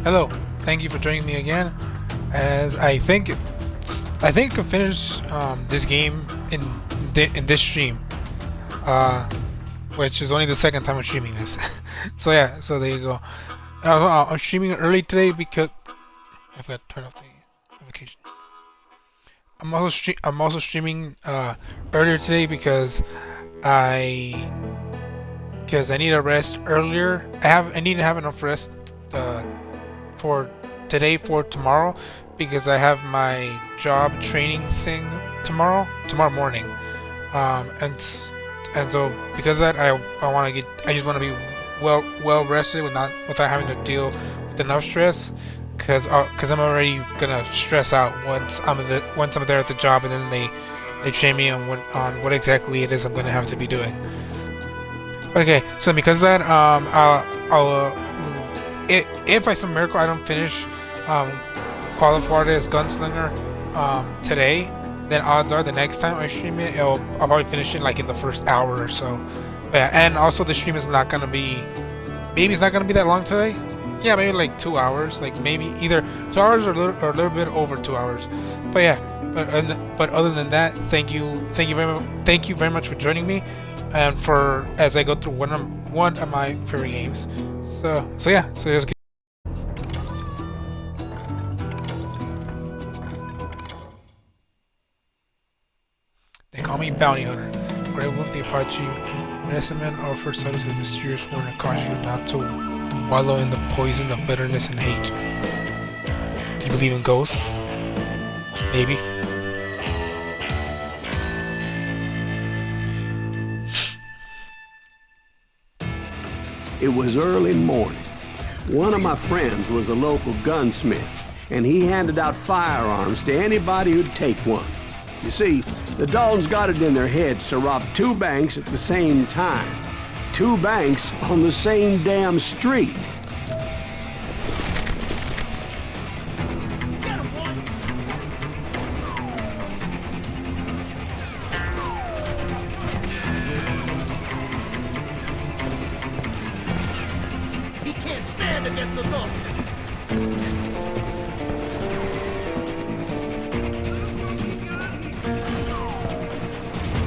Hello, thank you for joining me again. As I think I can finish this game in this stream, uh, which is only the second time I'm streaming this. So yeah, so there you go. I'm streaming early today because I forgot to turn off the notification. I'm also streaming earlier today I because I need a rest earlier. I need to have enough rest for today for tomorrow because I have my job training thing tomorrow morning. And so because of that I just want to be well rested without having to deal with enough stress because I'm already gonna stress out once I'm there at the job, and then they train me on what exactly it is I'm gonna have to be doing. Okay, so because of that, if by some miracle I don't finish Juarez Gunslinger today, then odds are the next time I stream it, I'll probably finish it like in the first hour or so. But yeah, and also the stream is not gonna be, maybe it's not gonna be that long today. Yeah, maybe like 2 hours, like maybe either 2 hours or a little bit over 2 hours. But yeah, but other than that, thank you very much for joining me, and for as I go through one of my favorite games. So yeah, so just. They call me Bounty Hunter. Grey Wolf the Apache. Innocent man offered Silas a mysterious warning, caution you not to wallow in the poison of bitterness and hate. Do you believe in ghosts? Maybe. It was early morning. One of my friends was a local gunsmith, and he handed out firearms to anybody who'd take one. You see, the Daltons got it in their heads to rob 2 banks at the same time. 2 banks on the same damn street. He can't stand against the law.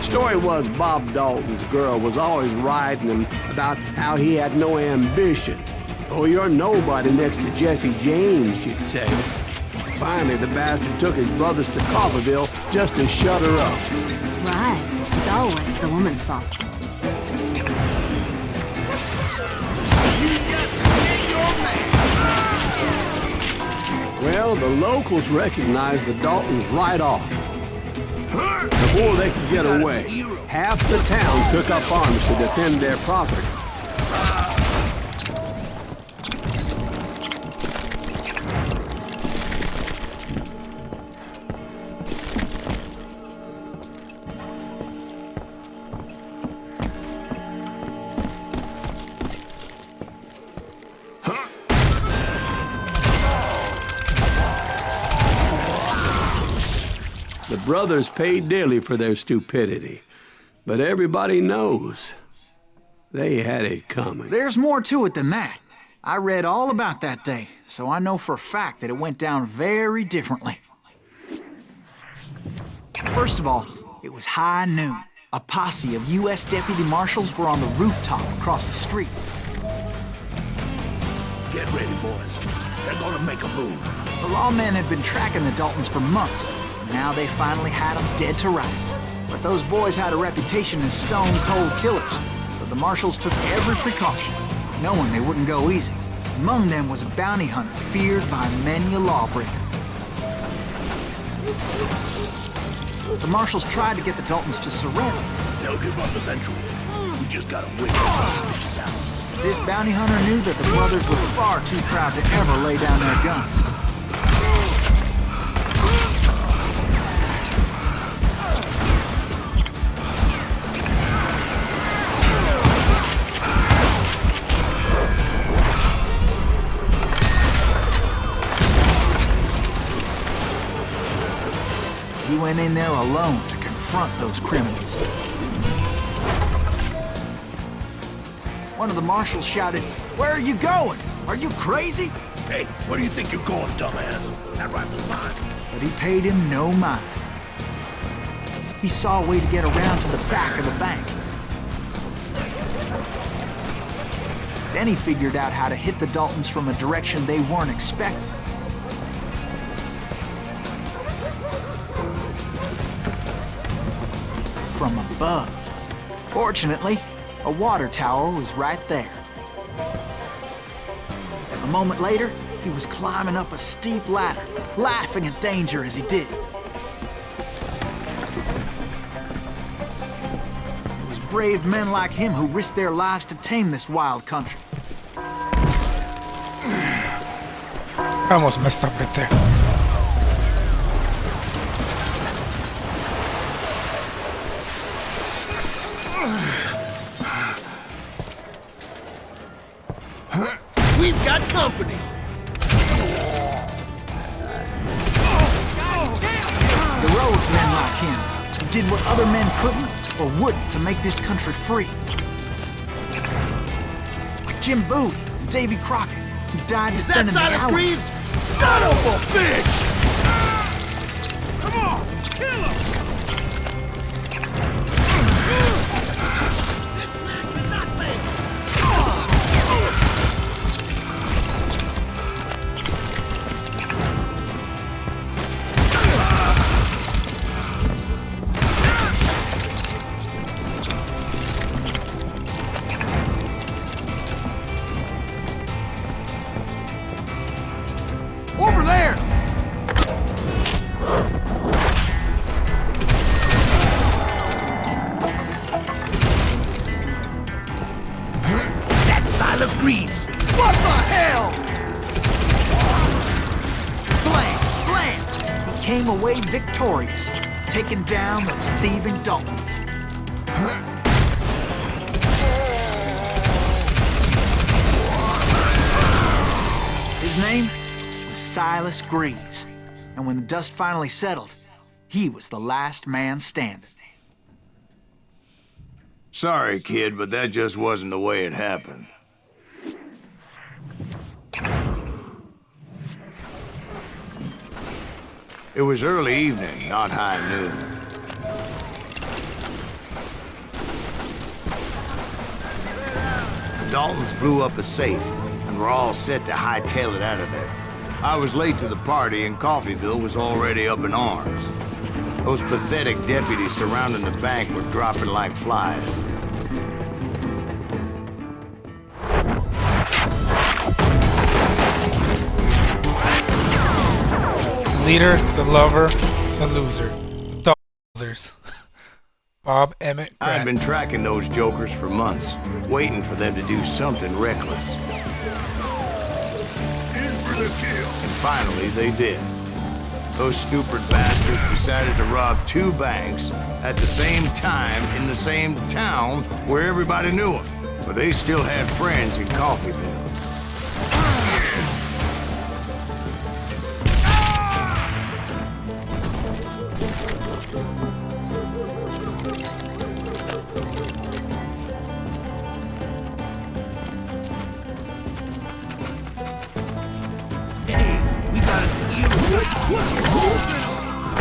Story was Bob Dalton's girl was always riding him about how he had no ambition. Oh, you're nobody next to Jesse James, she'd say. Finally, the bastard took his brothers to Coffeyville just to shut her up. Right. It's always the woman's fault. Well, the locals recognized the Daltons right off. Before they could get away, half the town took up arms to defend their property. The brothers paid dearly for their stupidity, but everybody knows they had it coming. There's more to it than that. I read all about that day, so I know for a fact that it went down very differently. First of all, it was high noon. A posse of U.S. deputy marshals were on the rooftop across the street. Get ready, boys. They're gonna make a move. The lawmen had been tracking the Daltons for months. Now they finally had them dead to rights. But those boys had a reputation as stone-cold killers, so the marshals took every precaution, knowing they wouldn't go easy. Among them was a bounty hunter feared by many a lawbreaker. The marshals tried to get the Daltons to surrender. They'll give up eventually. We just gotta wait till some bitches out. This bounty hunter knew that the brothers were far too proud to ever lay down their guns. He went in there alone to confront those criminals. One of the marshals shouted, "Where are you going?" Are you crazy? Hey, where do you think you're going, dumbass? That rifle's mine. But he paid him no mind. He saw a way to get around to the back of the bank. Then he figured out how to hit the Daltons from a direction they weren't expecting. From above. Fortunately, a water tower was right there. A moment later, he was climbing up a steep ladder, laughing at danger as he did. It was brave men like him who risked their lives to tame this wild country. I almost messed up right there. We've got company. Heroic men like him, who did what other men couldn't or wouldn't to make this country free. Like Jim Bowie and Davy Crockett, who died Is that defending the Silas Alamo. Greaves? Son of a bitch! Come on, kill him! This man cannot make. Over there! That's Silas Greaves! What the hell? Blam! Blam! He came away victorious, taking down those thieving Daltons. His name was Silas Greaves, and when the dust finally settled, he was the last man standing. Sorry, kid, but that just wasn't the way it happened. It was early evening, not high noon. The Daltons blew up a safe, and were all set to hightail it out of there. I was late to the party, and Coffeyville was already up in arms. Those pathetic deputies surrounding the bank were dropping like flies. Leader, the lover, the loser. The dog brothers. Bob, Emmett, I had Grant. been tracking those jokers for months, waiting for them to do something reckless. In for the kill. And finally, they did. Those stupid bastards decided to rob two banks at the same time in the same town where everybody knew them. But they still had friends in Coffeyville.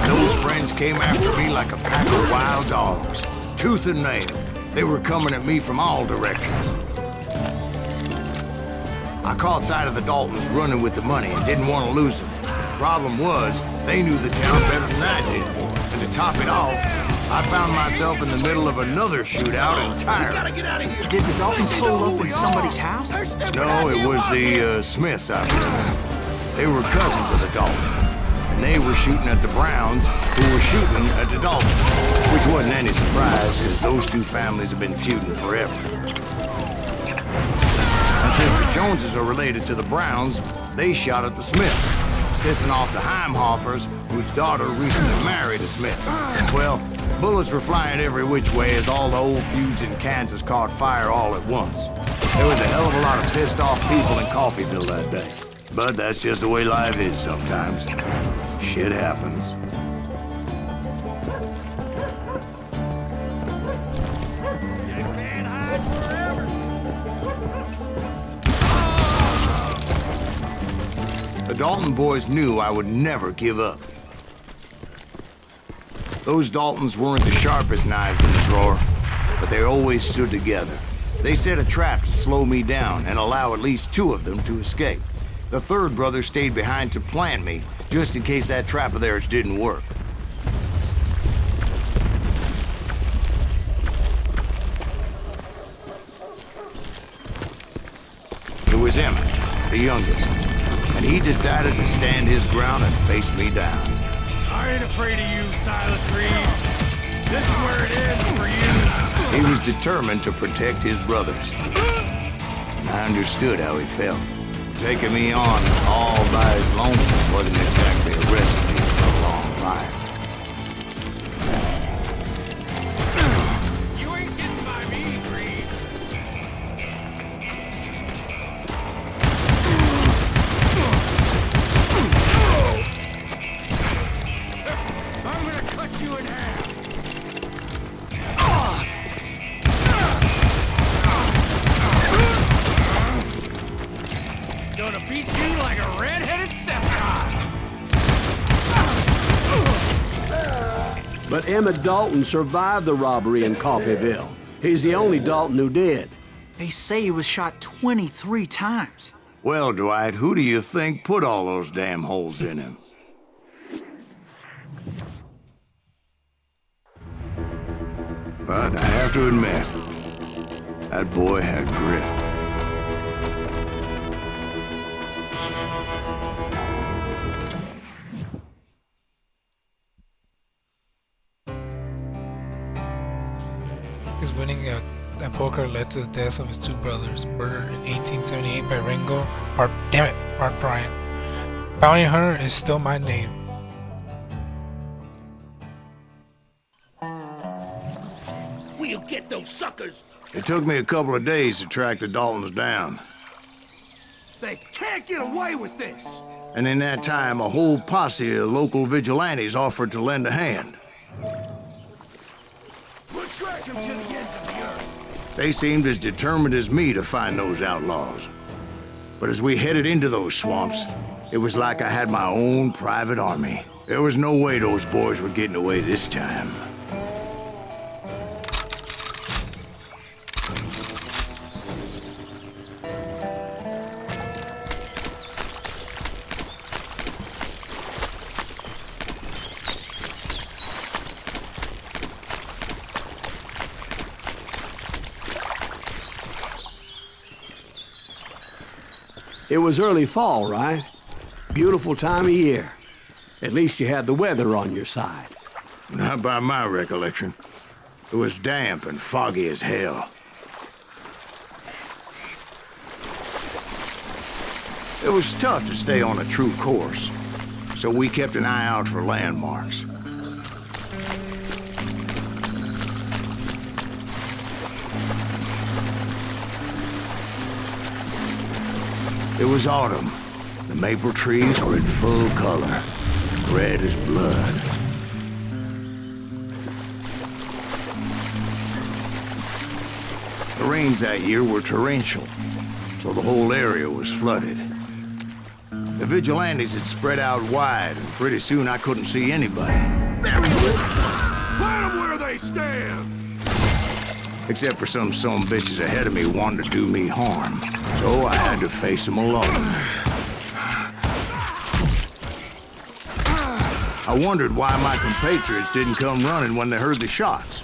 Those friends came after me like a pack of wild dogs, tooth and nail. They were coming at me from all directions. I caught sight of the Daltons running with the money and didn't want to lose them. Problem was, they knew the town better than I did. And to top it off, I found myself in the middle of another shootout entirely. Did the Daltons hole up in somebody's house? No, it was the Smiths, I believe. They were cousins of the Daltons. And they were shooting at the Browns, who were shooting at the Daltons. Which wasn't any surprise, as those two families have been feuding forever. And since the Joneses are related to the Browns, they shot at the Smiths, pissing off the Heimhoffers, whose daughter recently married a Smith. Well, bullets were flying every which way as all the old feuds in Kansas caught fire all at once. There was a hell of a lot of pissed off people in Coffeyville that day. But that's just the way life is sometimes. Shit happens. The Dalton boys knew I would never give up. Those Daltons weren't the sharpest knives in the drawer, but they always stood together. They set a trap to slow me down and allow at least 2 of them to escape. The third brother stayed behind to plant me, just in case that trap of theirs didn't work. It was Emmett, the youngest, and he decided to stand his ground and face me down. I ain't afraid of you, Silas Greaves. This is where it ends for you. He was determined to protect his brothers. I understood how he felt. Taking me on all by his lonesome wasn't exactly a recipe for a long life. You ain't getting by me, Greaves. I'm gonna cut you in half. Gonna beat you like a red-headed stepchild. But Emmett Dalton survived the robbery in Coffeyville. He's the only Dalton who did. They say he was shot 23 times. Well, Dwight, who do you think put all those damn holes in him? But I have to admit, that boy had grit. His winning at poker led to the death of his 2 brothers, murdered in 1878 by Ringo. Bart Bryant. Bounty Hunter is still my name. We'll get those suckers! It took me a couple of days to track the Daltons down. They can't get away with this! And in that time, a whole posse of local vigilantes offered to lend a hand. We'll track them to the ends of the earth. They seemed as determined as me to find those outlaws. But as we headed into those swamps, it was like I had my own private army. There was no way those boys were getting away this time. It was early fall, right? Beautiful time of year. At least you had the weather on your side. Not by my recollection. It was damp and foggy as hell. It was tough to stay on a true course, so we kept an eye out for landmarks. It was autumn. The maple trees were in full color, red as blood. The rains that year were torrential, so the whole area was flooded. The vigilantes had spread out wide, and pretty soon I couldn't see anybody. There he is! Plant them where they stand! Except for some bitches ahead of me wanted to do me harm. So I had to face them alone. I wondered why my compatriots didn't come running when they heard the shots.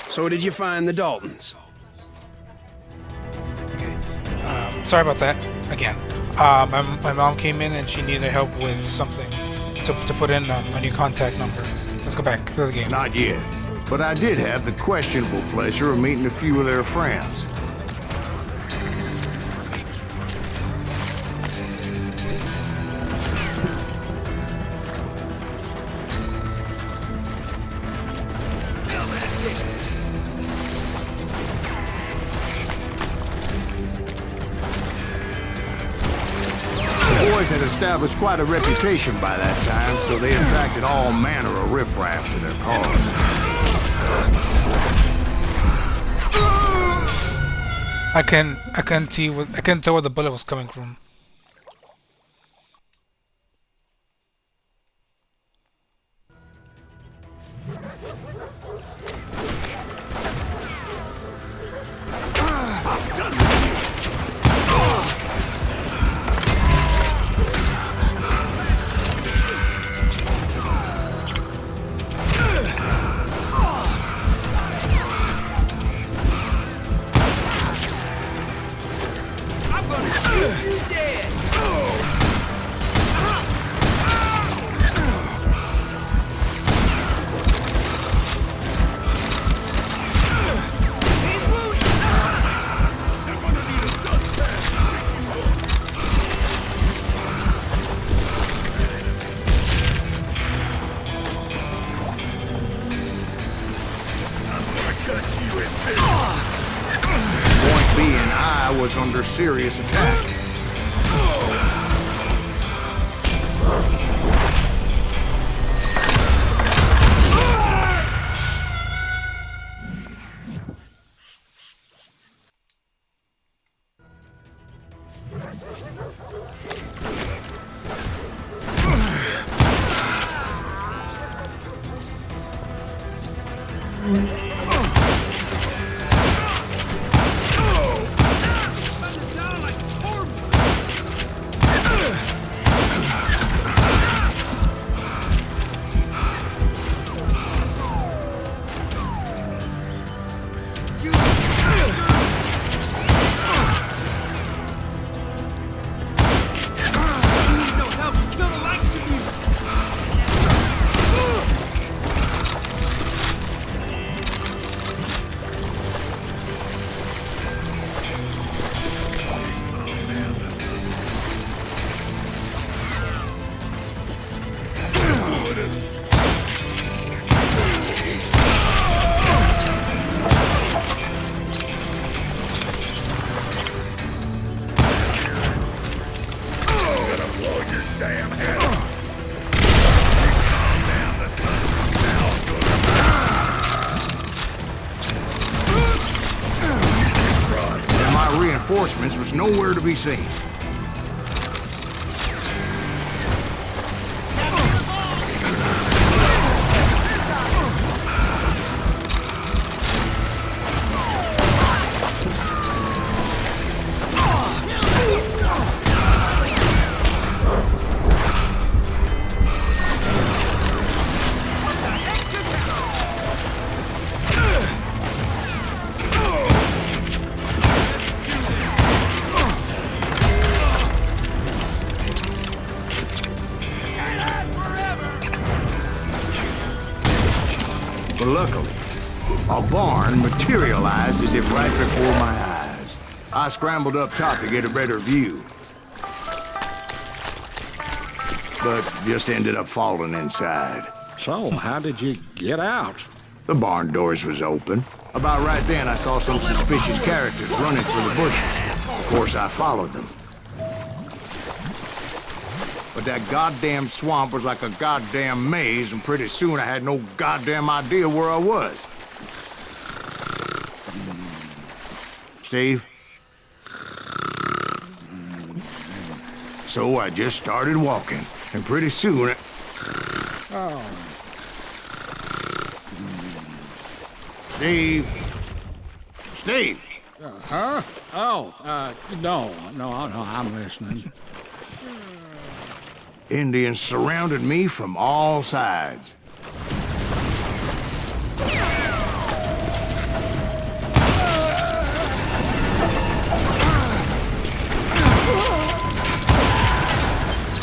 So did you find the Daltons? Sorry about that again. My mom came in and she needed help with something to put in a new contact number. Let's go back to the game. Not yet, but I did have the questionable pleasure of meeting a few of their friends. The boys had established quite a reputation by that time, so they attracted all manner of riffraff to their cause. I couldn't tell where the bullet was coming from. Point being, I was under serious attack. Reinforcements was nowhere to be seen. But luckily, a barn materialized as if right before my eyes. I scrambled up top to get a better view, but just ended up falling inside. So, how did you get out? The barn doors was open. About right then, I saw some suspicious characters running for the bushes. Of course, I followed them. But that goddamn swamp was like a goddamn maze, and pretty soon I had no goddamn idea where I was. Steve? So I just started walking, and pretty soon Steve? Steve? Huh? Oh, no, I'm listening. Indians surrounded me from all sides.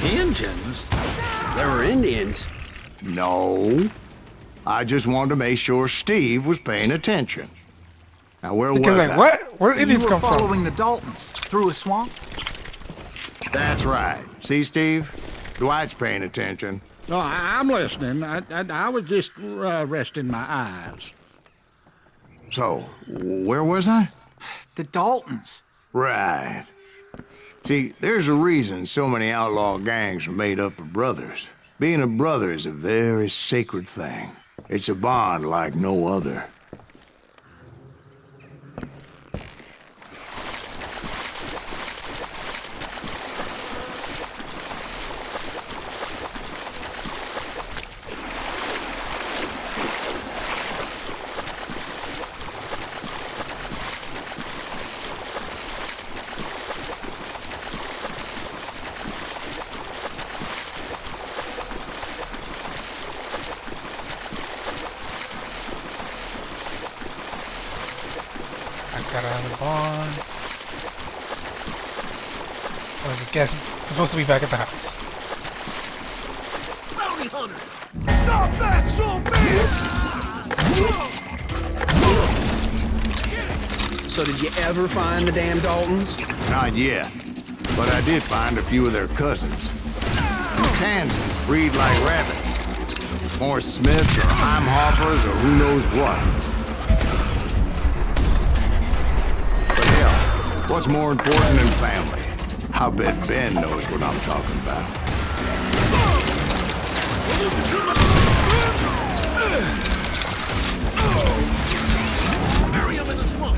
Indians? There were Indians? No. I just wanted to make sure Steve was paying attention. Now, where was Like, I? what? Where did Indians You were come from? following the Daltons through a swamp? That's right. See, Steve? Dwight's paying attention. No, I'm listening. I was just resting my eyes. So, where was I? The Daltons. Right. See, there's a reason so many outlaw gangs are made up of brothers. Being a brother is a very sacred thing. It's a bond like no other. Got out of the barn. I was guessing I'm supposed to be back at the house. Bounty hunter! Stop that, son bitch! So did you ever find the damn Daltons? Not yet, but I did find a few of their cousins. Kansans breed like rabbits. More Smiths or Heimhoffers or who knows what. What's more important than family? I bet Ben knows what I'm talking about. Bury him in the swamp!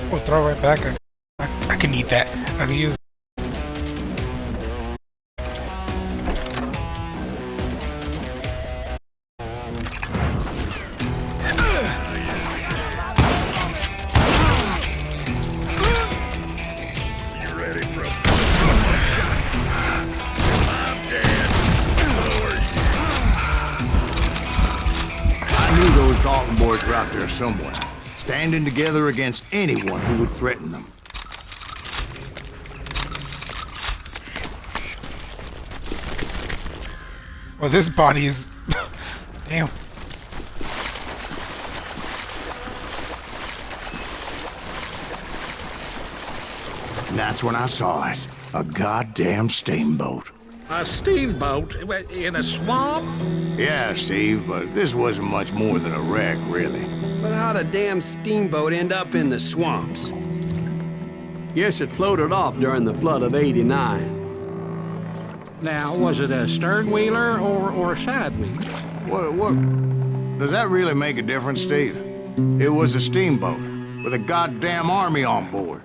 We'll throw it right back. I can eat that. I can use. You ready for a shot? I'm dead. So are you. I knew those Dalton boys were out there somewhere, standing together against anyone who would threaten them. Well, this body is. Damn. And that's when I saw it. A goddamn steamboat. A steamboat in a swamp? Yeah, Steve, but this wasn't much more than a wreck, really. But how'd a damn steamboat end up in the swamps? Guess it floated off during the flood of '89. Now, was it a stern wheeler or a side wheeler? What? Does that really make a difference, Steve? It was a steamboat with a goddamn army on board.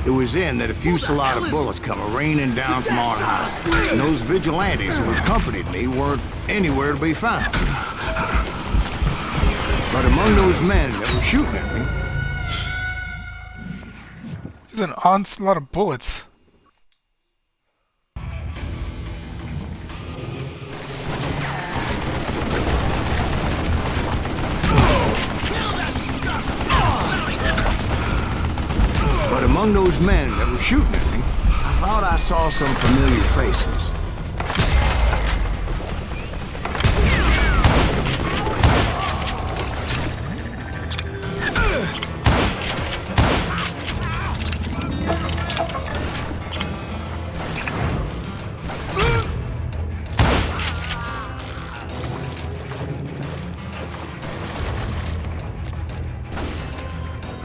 It was then that a fusillade of bullets come raining down from on high, and those vigilantes who accompanied me weren't anywhere to be found. But among those men that were shooting at me, There's an onslaught of bullets. among those men that were shooting at me, I thought I saw some familiar faces.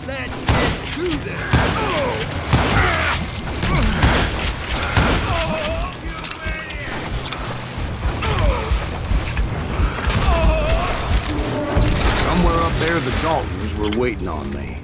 Let's get to them. Somewhere up there, the Daltons were waiting on me.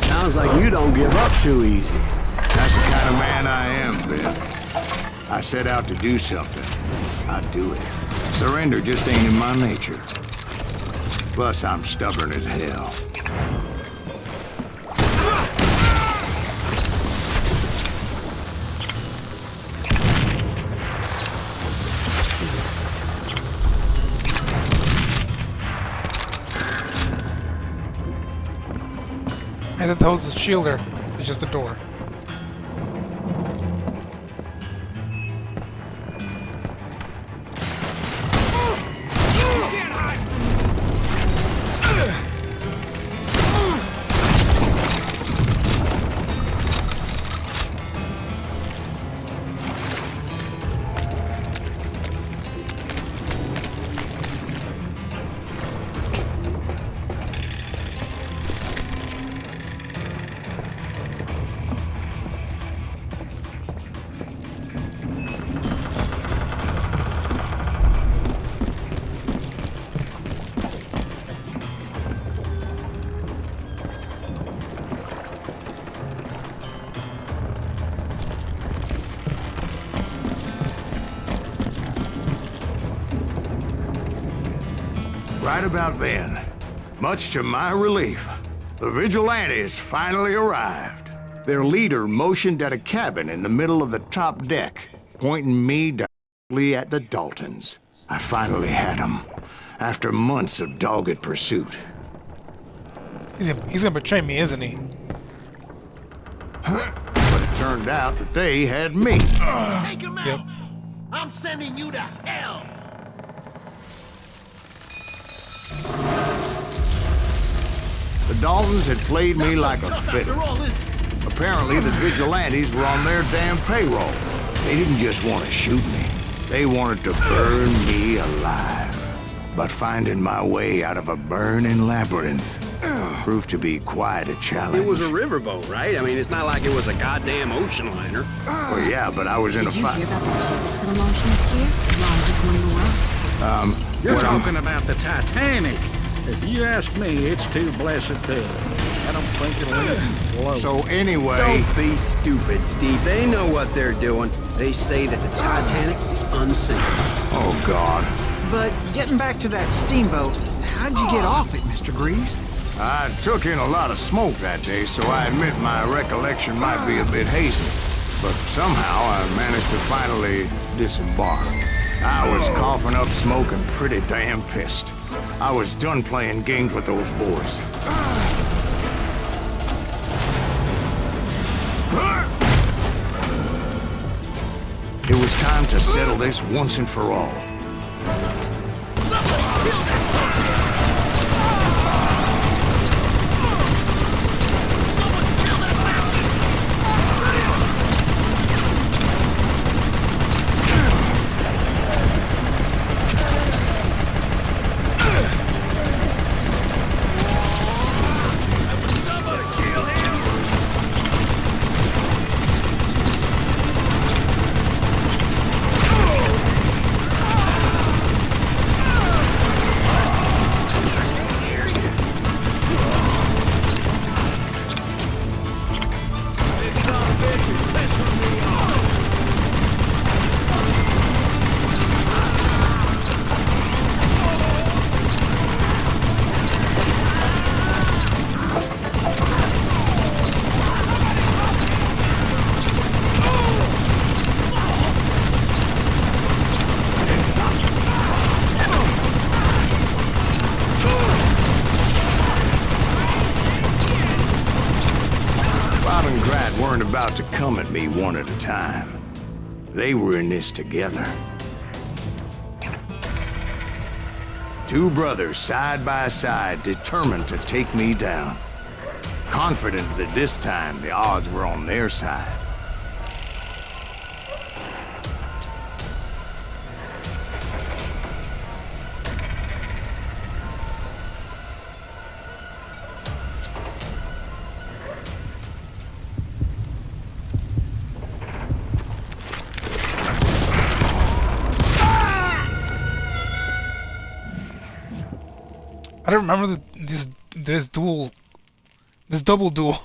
Sounds like you don't give up too easy. That's the kind of man I am, Ben. I set out to do something. I do it. Surrender just ain't in my nature. Plus, I'm stubborn as hell. I thought that was the shielder. It's just a door. Right about then, much to my relief, the vigilantes finally arrived. Their leader motioned at a cabin in the middle of the top deck, pointing me directly at the Daltons. I finally had them, after months of dogged pursuit. He's gonna betray me, isn't he? But it turned out that they had me. Take him out! Yep. I'm sending you to hell! The Daltons had played me Not like so a tough fiddle. after all, is it? Apparently, the vigilantes were on their damn payroll. They didn't just want to shoot me. They wanted to burn me alive. But finding my way out of a burning labyrinth proved to be quite a challenge. It was a riverboat, right? I mean, it's not like it was a goddamn ocean liner. Well, yeah, but I was in a Did you fight. hear about that ship that's gonna launch next year? Ron just won the world. You're What, talking about the Titanic. If you ask me, it's too blessed big. I don't think it'll even float. So anyway, Don't be stupid, Steve. They know what they're doing. They say that the Titanic is unsinkable. oh God, But getting back to that steamboat, how'd you get off it, Mr. Greaves? I took in a lot of smoke that day, so I admit my recollection might be a bit hazy. But somehow I managed to finally disembark. I was coughing up smoke and pretty damn pissed. I was done playing games with those boys. It was time to settle this once and for all. about to come at me one at a time. They were in this together. Two brothers side by side, determined to take me down. Confident that this time the odds were on their side. I don't remember this double duel.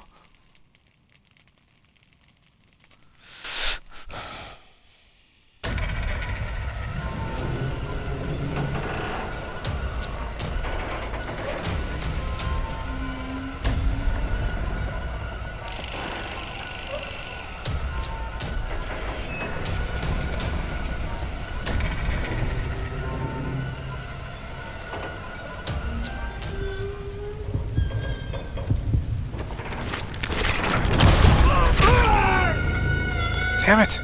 Damn it!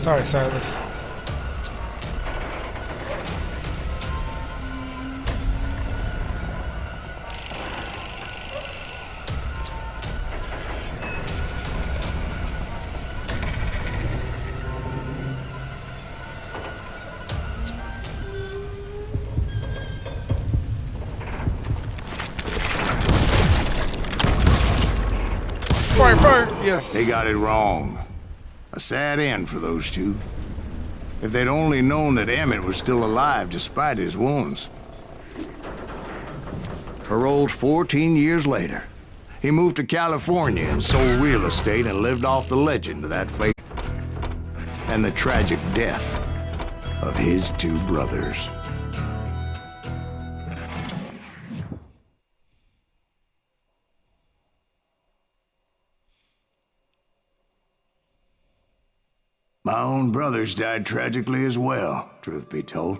Sorry, Silas. Fire, fire! Yes. They got it wrong. A sad end for those two. If they'd only known that Emmett was still alive despite his wounds. Paroled 14 years later, he moved to California and sold real estate and lived off the legend of that fate and the tragic death of his two brothers. My own brothers died tragically as well, truth be told.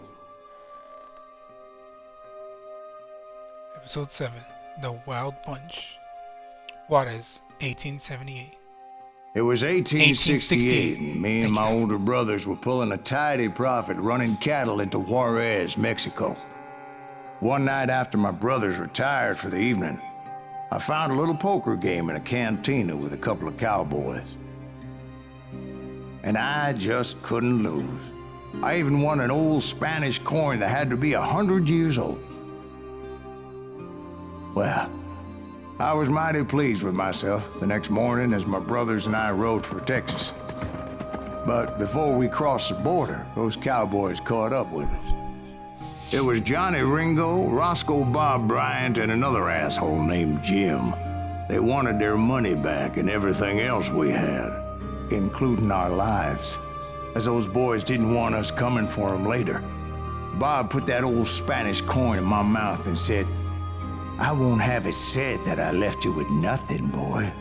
Episode 7, The Wild Bunch. Juarez, 1878. It was 1868, 1868. and me and my older brothers were pulling a tidy profit running cattle into Juarez, Mexico. One night after my brothers retired for the evening, I found a little poker game in a cantina with a couple of cowboys. And I just couldn't lose. I even won an old Spanish coin that had to be 100 years old. Well, I was mighty pleased with myself the next morning as my brothers and I rode for Texas. But before we crossed the border, those cowboys caught up with us. It was Johnny Ringo, Roscoe Bob Bryant, and another asshole named Jim. They wanted their money back and everything else we had, including our lives, as those boys didn't want us coming for them later. Bob put that old Spanish coin in my mouth and said, "I won't have it said that I left you with nothing, boy."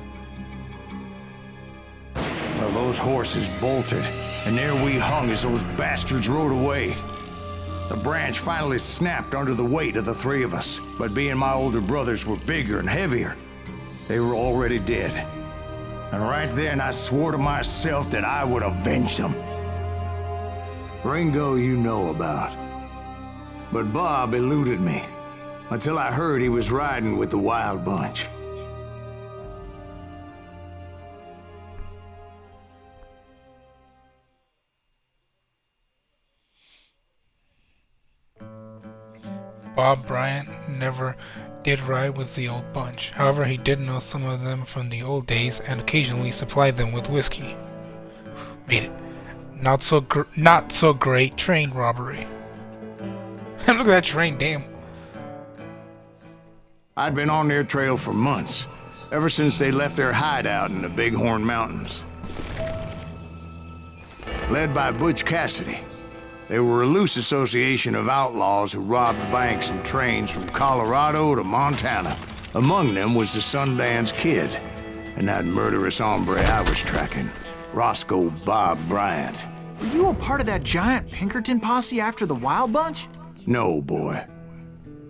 Well, those horses bolted, and there we hung as those bastards rode away. The branch finally snapped under the weight of the three of us, but being my older brothers were bigger and heavier, they were already dead. And right then I swore to myself that I would avenge them. Ringo you know about. But Bob eluded me until I heard he was riding with the Wild Bunch. Bob Bryant never did ride with the old bunch. However, he did know some of them from the old days and occasionally supplied them with whiskey. Made it. Not so great train robbery. Look at that train, damn. I'd been on their trail for months, ever since they left their hideout in the Bighorn Mountains. Led by Butch Cassidy, they were a loose association of outlaws who robbed banks and trains from Colorado to Montana. Among them was the Sundance Kid, and that murderous hombre I was tracking, Roscoe Bob Bryant. Were you a part of that giant Pinkerton posse after the Wild Bunch? No, boy.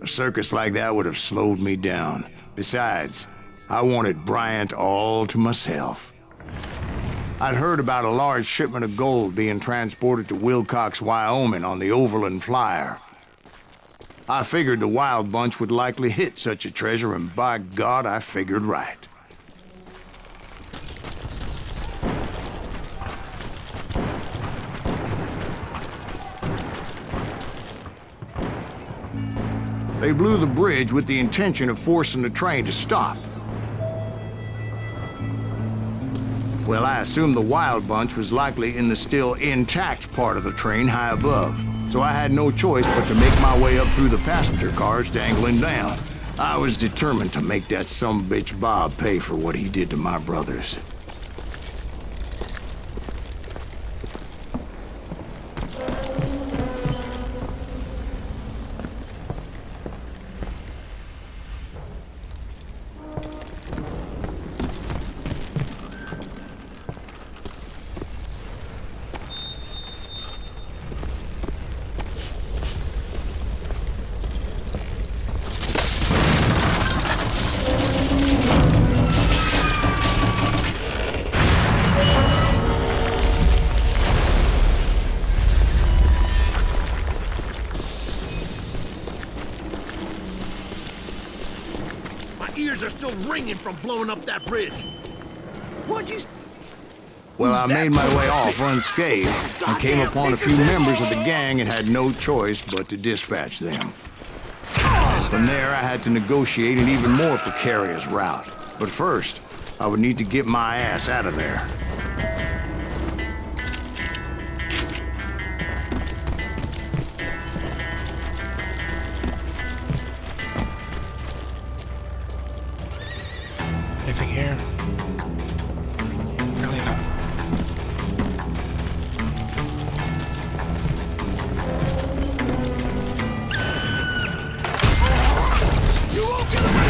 A circus like that would have slowed me down. Besides, I wanted Bryant all to myself. I'd heard about a large shipment of gold being transported to Wilcox, Wyoming on the Overland Flyer. I figured the Wild Bunch would likely hit such a treasure, and by God, I figured right. They blew the bridge with the intention of forcing the train to stop. Well, I assumed the Wild Bunch was likely in the still intact part of the train high above, so I had no choice but to make my way up through the passenger cars dangling down. I was determined to make that sumbitch Bob pay for what he did to my brothers. Ears are still ringing from blowing up that bridge. What'd you? Well, I made my way off unscathed and came upon a few members of the gang and had no choice but to dispatch them. From there, I had to negotiate an even more precarious route. But first, I would need to get my ass out of there. Anything here? Really not.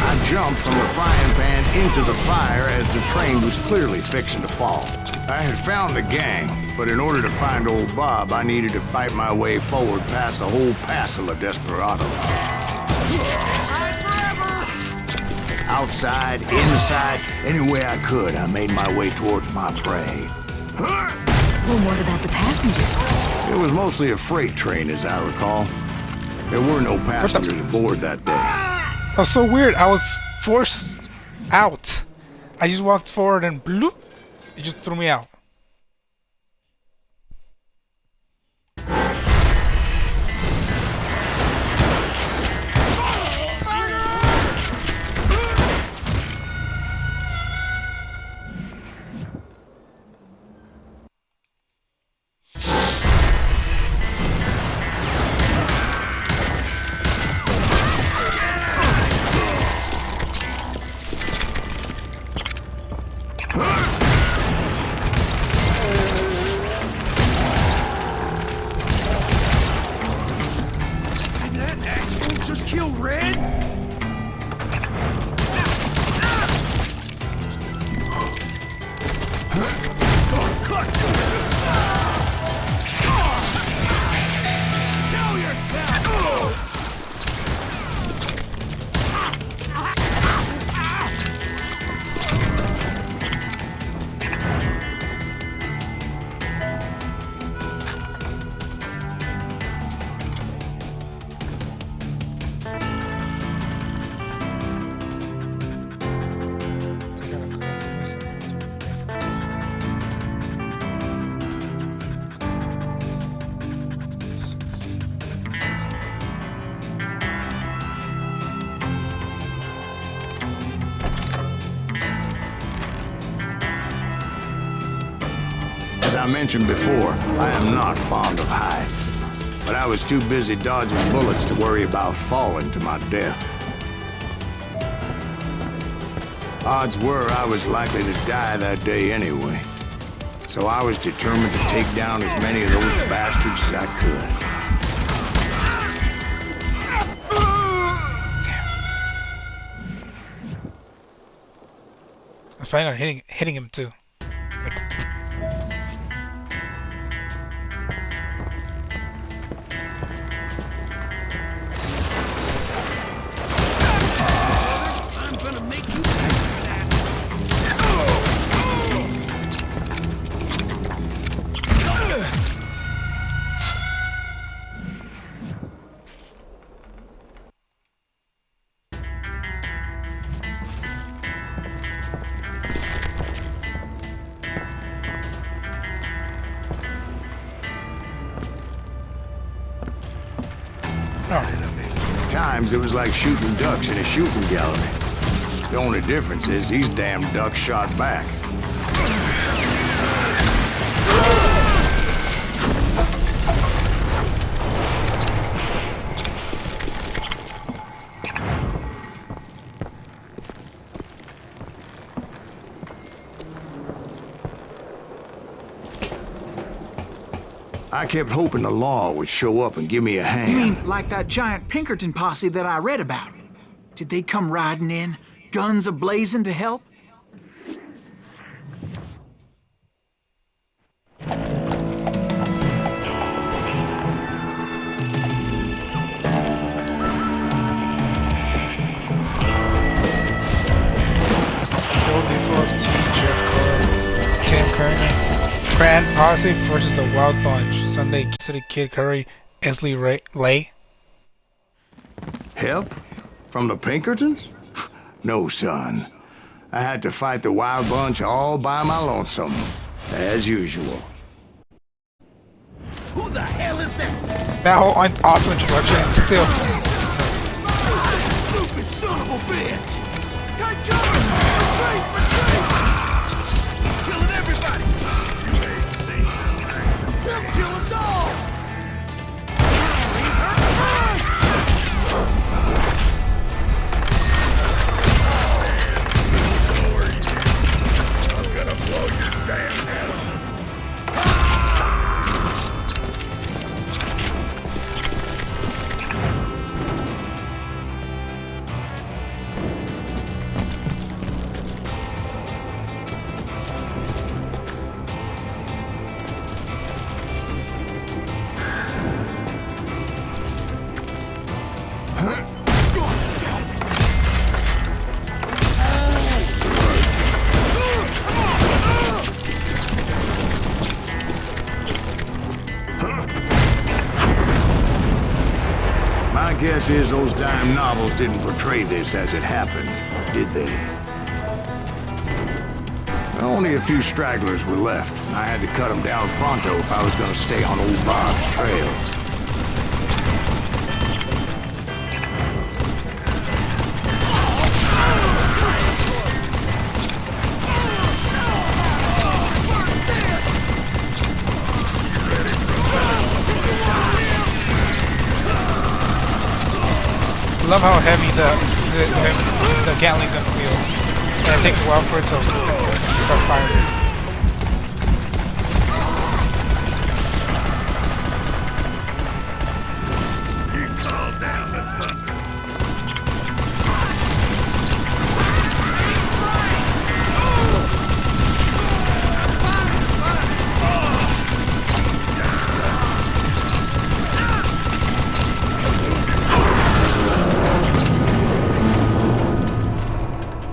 I jumped from the frying pan into the fire as the train was clearly fixing to fall. I had found the gang, but in order to find old Bob, I needed to fight my way forward past a whole passel of desperados. Outside, inside, any way I could, I made my way towards my prey. Well, what about the passengers? It was mostly a freight train, as I recall. There were no passengers aboard that day. That was so weird. I was forced out. I just walked forward and bloop, it just threw me out. Just kill Red? Show yourself! As I mentioned before, I am not fond of heights. But I was too busy dodging bullets to worry about falling to my death. Odds were I was likely to die that day anyway. So I was determined to take down as many of those bastards as I could. I was planning on hitting him too. Like, times, it was like shooting ducks in a shooting gallery. The only difference is these damn ducks shot back. I kept hoping the law would show up and give me a hand. You mean like that giant Pinkerton posse that I read about? Did they come riding in, guns a-blazing to help? Grand Posse versus the Wild Bunch. Sunday City Kid Curry, Esley Lay. Help? From the Pinkertons? No, son. I had to fight the Wild Bunch all by my lonesome, as usual. Who the hell is that? That whole awesome introduction and still. Stupid son of a bitch! Take cover! Retreat! Retreat! Killing everybody! You ain't seen nothing. They'll kill us all! I'm gonna blow your damn head off. Guess is those dime novels didn't portray this as it happened, did they? Only a few stragglers were left. I had to cut them down pronto if I was going to stay on old Bob's trail. I love how heavy the Gatling gun feels, and it takes a while for it to start firing. You calm down the thunder.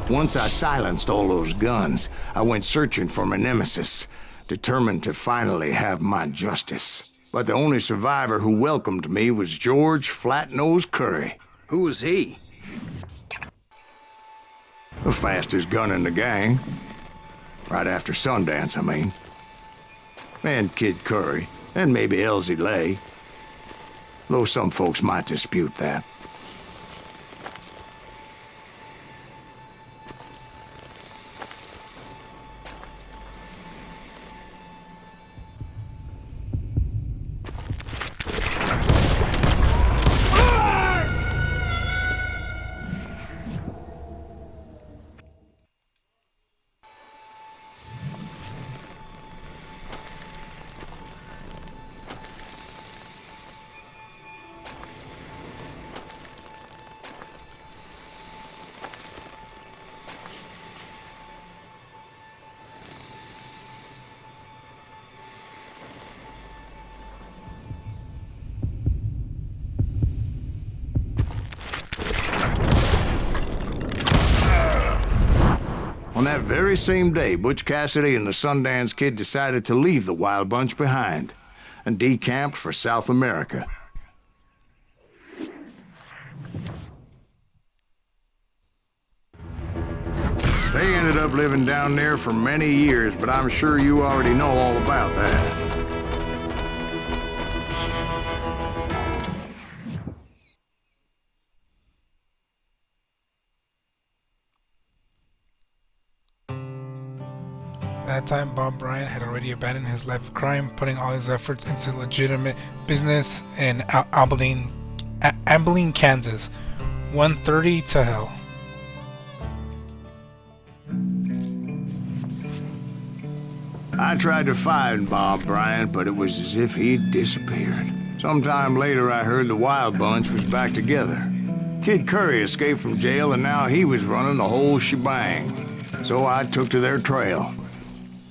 Once I silenced all those guns, I went searching for my nemesis, determined to finally have my justice. But the only survivor who welcomed me was George Flat-Nosed Curry. Who was he? The fastest gun in the gang. Right after Sundance, I mean. And Kid Curry, and maybe Elsie Lay. Though some folks might dispute that. On that very same day, Butch Cassidy and the Sundance Kid decided to leave the Wild Bunch behind and decamped for South America. They ended up living down there for many years, but I'm sure you already know all about that. At that time, Bob Bryant had already abandoned his life of crime, putting all his efforts into legitimate business in Abilene, Kansas. 1:30 to hell. I tried to find Bob Bryant, but it was as if he'd disappeared. Sometime later, I heard the Wild Bunch was back together. Kid Curry escaped from jail, and now he was running the whole shebang. So I took to their trail,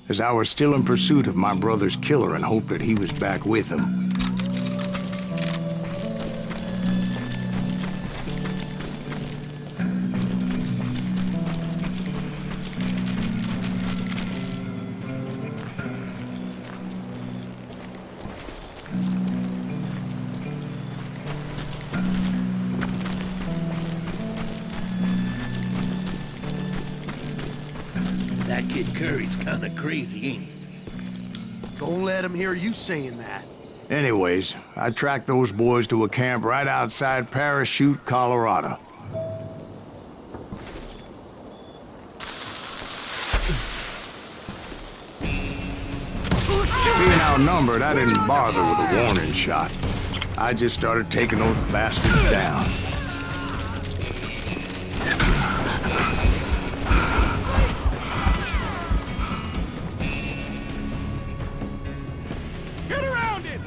as I was still in pursuit of my brother's killer and hoped that he was back with him. That kid Curry's kinda crazy, ain't he? Don't let him hear you saying that. Anyways, I tracked those boys to a camp right outside Parachute, Colorado. Being outnumbered, I didn't bother with a warning shot. I just started taking those bastards down. Get around it!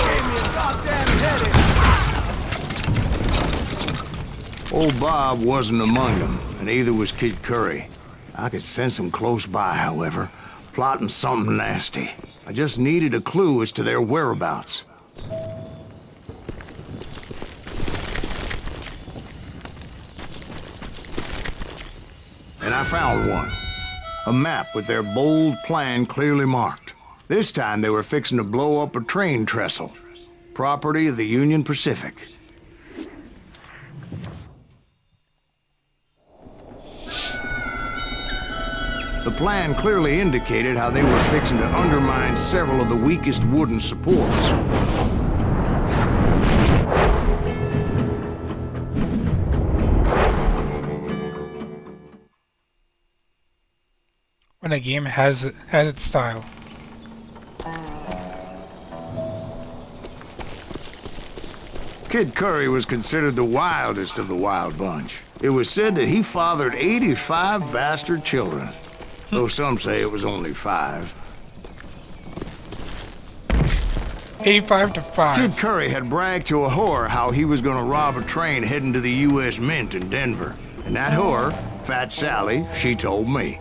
Gave me a goddamn headache. Old Bob wasn't among them, and neither was Kid Curry. I could sense them close by, however, plotting something nasty. I just needed a clue as to their whereabouts. And I found one. A map with their bold plan clearly marked. This time they were fixing to blow up a train trestle. Property of the Union Pacific. The plan clearly indicated how they were fixing to undermine several of the weakest wooden supports. When a game has its style. Kid Curry was considered the wildest of the Wild Bunch. It was said that he fathered 85 bastard children, though some say it was only 5. 85 to 5. Kid Curry had bragged to a whore how he was gonna rob a train heading to the U.S. Mint in Denver. And that whore, Fat Sally, she told me.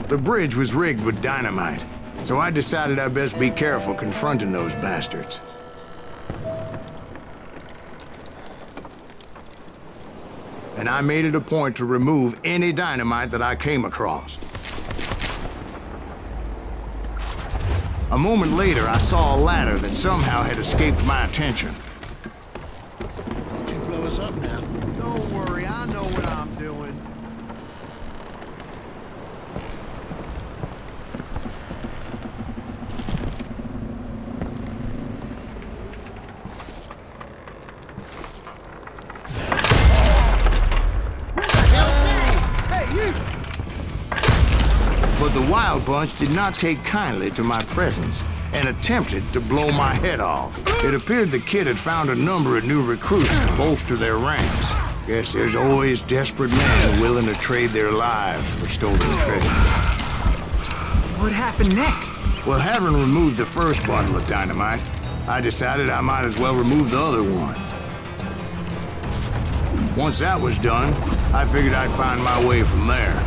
The bridge was rigged with dynamite, so I decided I'd best be careful confronting those bastards. And I made it a point to remove any dynamite that I came across. A moment later, I saw a ladder that somehow had escaped my attention. Don't you blow us up now. Don't worry, I know what I'm doing. But the Wild Bunch did not take kindly to my presence and attempted to blow my head off. It appeared the kid had found a number of new recruits to bolster their ranks. Guess there's always desperate men willing to trade their lives for stolen treasure. What happened next? Well, having removed the first bundle of dynamite, I decided I might as well remove the other one. Once that was done, I figured I'd find my way from there.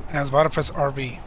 And I was about to press RB.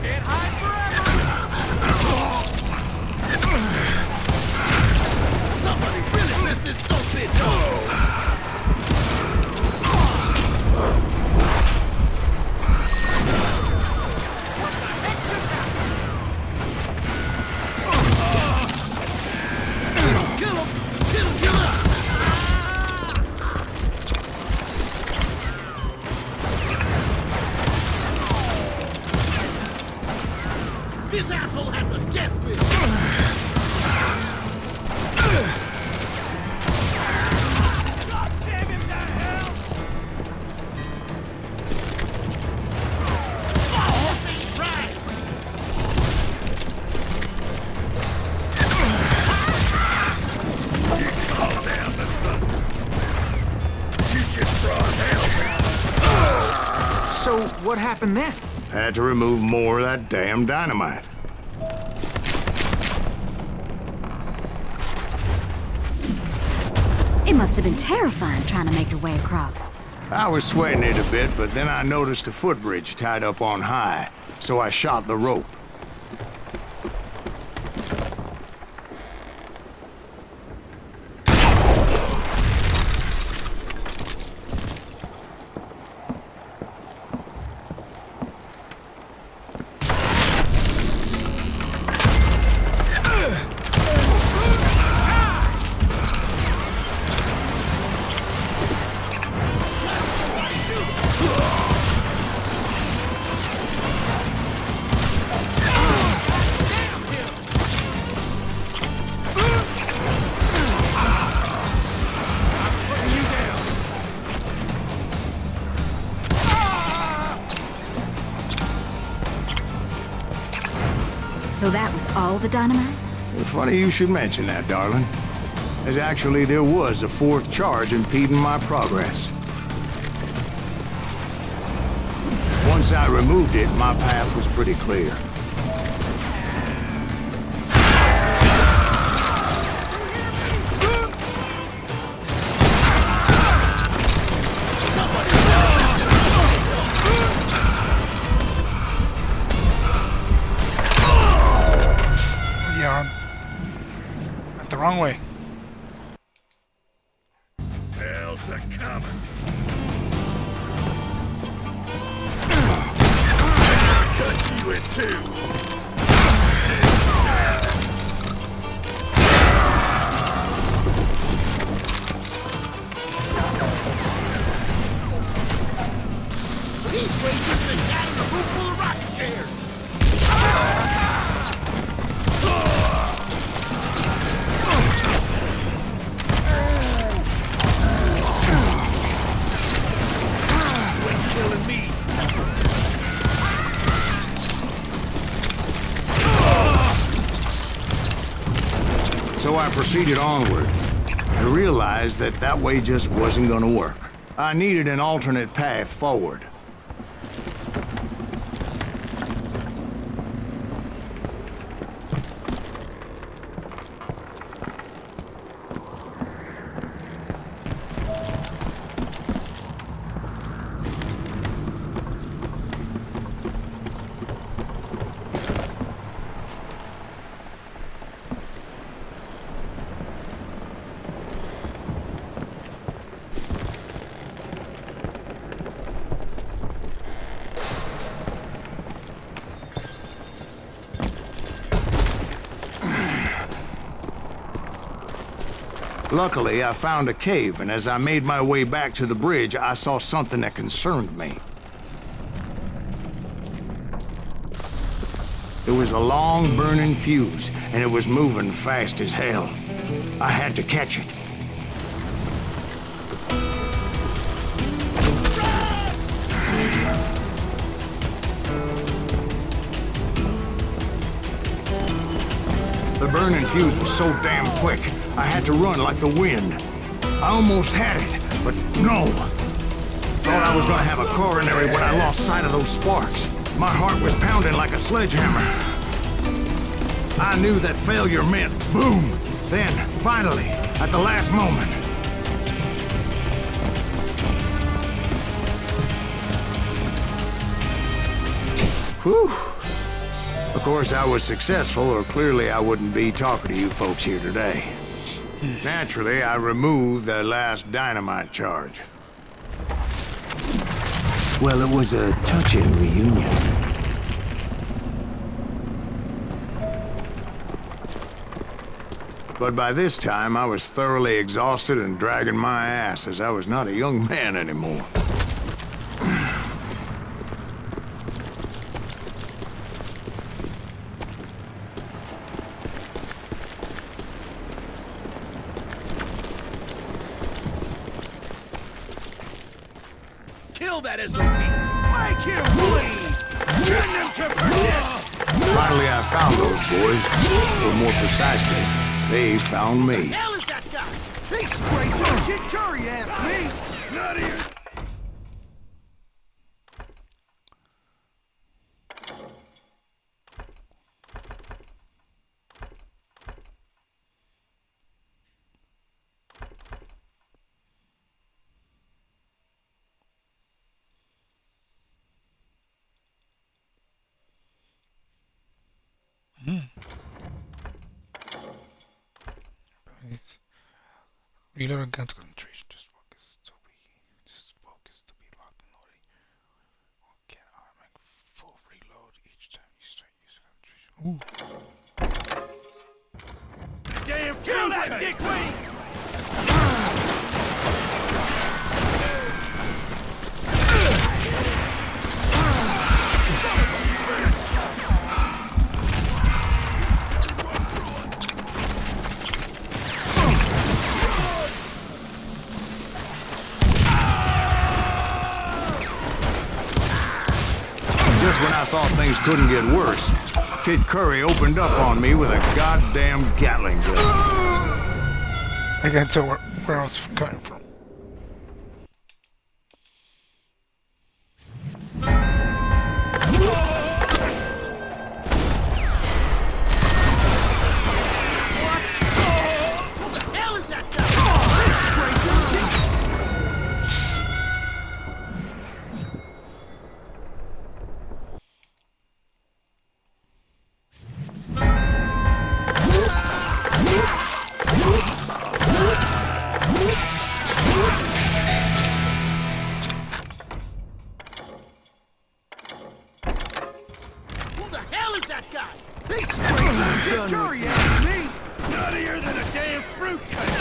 Can't hide forever! Somebody really lift this son-bitch up! This asshole has a death wish! God damn it, the hell! Oh, this ain't right! You call down the thunder. You just brought hell. So what happened then? Had to remove more of that damn dynamite. It must have been terrifying trying to make your way across. I was sweating it a bit, but then I noticed a footbridge tied up on high, so I shot the rope. So that was all the dynamite? Funny you should mention that, darling. As actually, there was a fourth charge impeding my progress. Once I removed it, my path was pretty clear. The wrong way. Hell's a coming. Cut you in two. These wages been down in a room full of rocket chairs. Killing me. So I proceeded onward and realized that that way just wasn't gonna work. I needed an alternate path forward. Luckily, I found a cave, and as I made my way back to the bridge, I saw something that concerned me. It was a long, burning fuse, and it was moving fast as hell. I had to catch it. The burning fuse was so damn quick, I had to run like the wind. I almost had it, but no. Thought I was gonna have a coronary when I lost sight of those sparks. My heart was pounding like a sledgehammer. I knew that failure meant boom. Then, finally, at the last moment. Whew. Of course, I was successful, or clearly I wouldn't be talking to you folks here today. Naturally, I removed that last dynamite charge. Well, it was a touching reunion. But by this time, I was thoroughly exhausted and dragging my ass, as I was not a young man anymore. Kill that SOB! Make him bleed! Send him to perdition! Finally, I found those boys. Or more precisely, they found me. Hell is that guy? He's crazy! Kid Curry asked me! Not here! Reloading gun concentration. Just focus to be locked and loading. Get automatic full reload each time you start using concentration. Ooh. Damn, kill that dickwing! Just when I thought things couldn't get worse, Kid Curry opened up on me with a goddamn Gatling gun. I can't tell where I was coming from. Who the hell is that guy? Who the hell is that guy? He's crazy! Kid Curry asked me! Nuttier than a damn fruitcake!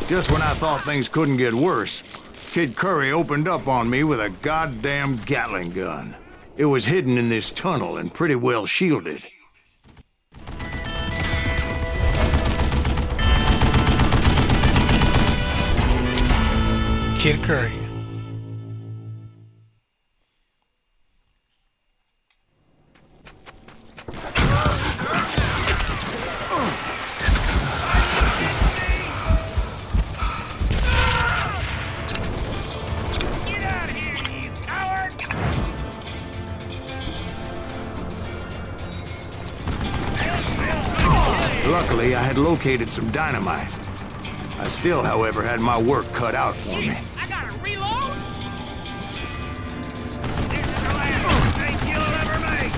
Just when I thought things couldn't get worse, Kid Curry opened up on me with a goddamn Gatling gun. It was hidden in this tunnel and pretty well shielded. Kid Curry. Get out of here, you coward! Luckily, I had located some dynamite. I still, however, had my work cut out for me. I gotta reload? This is the last mistake you'll ever make!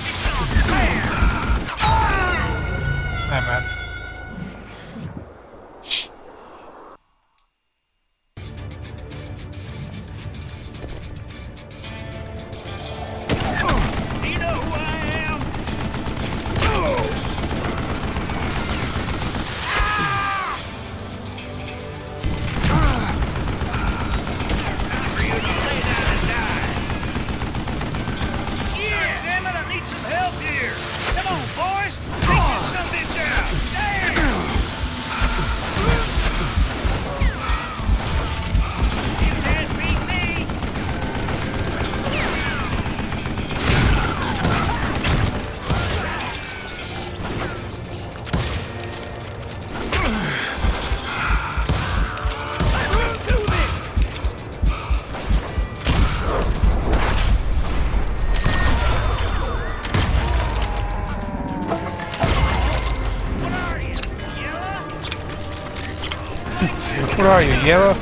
It's not fair! Hey, man. Do you know who I am? What are you, yellow?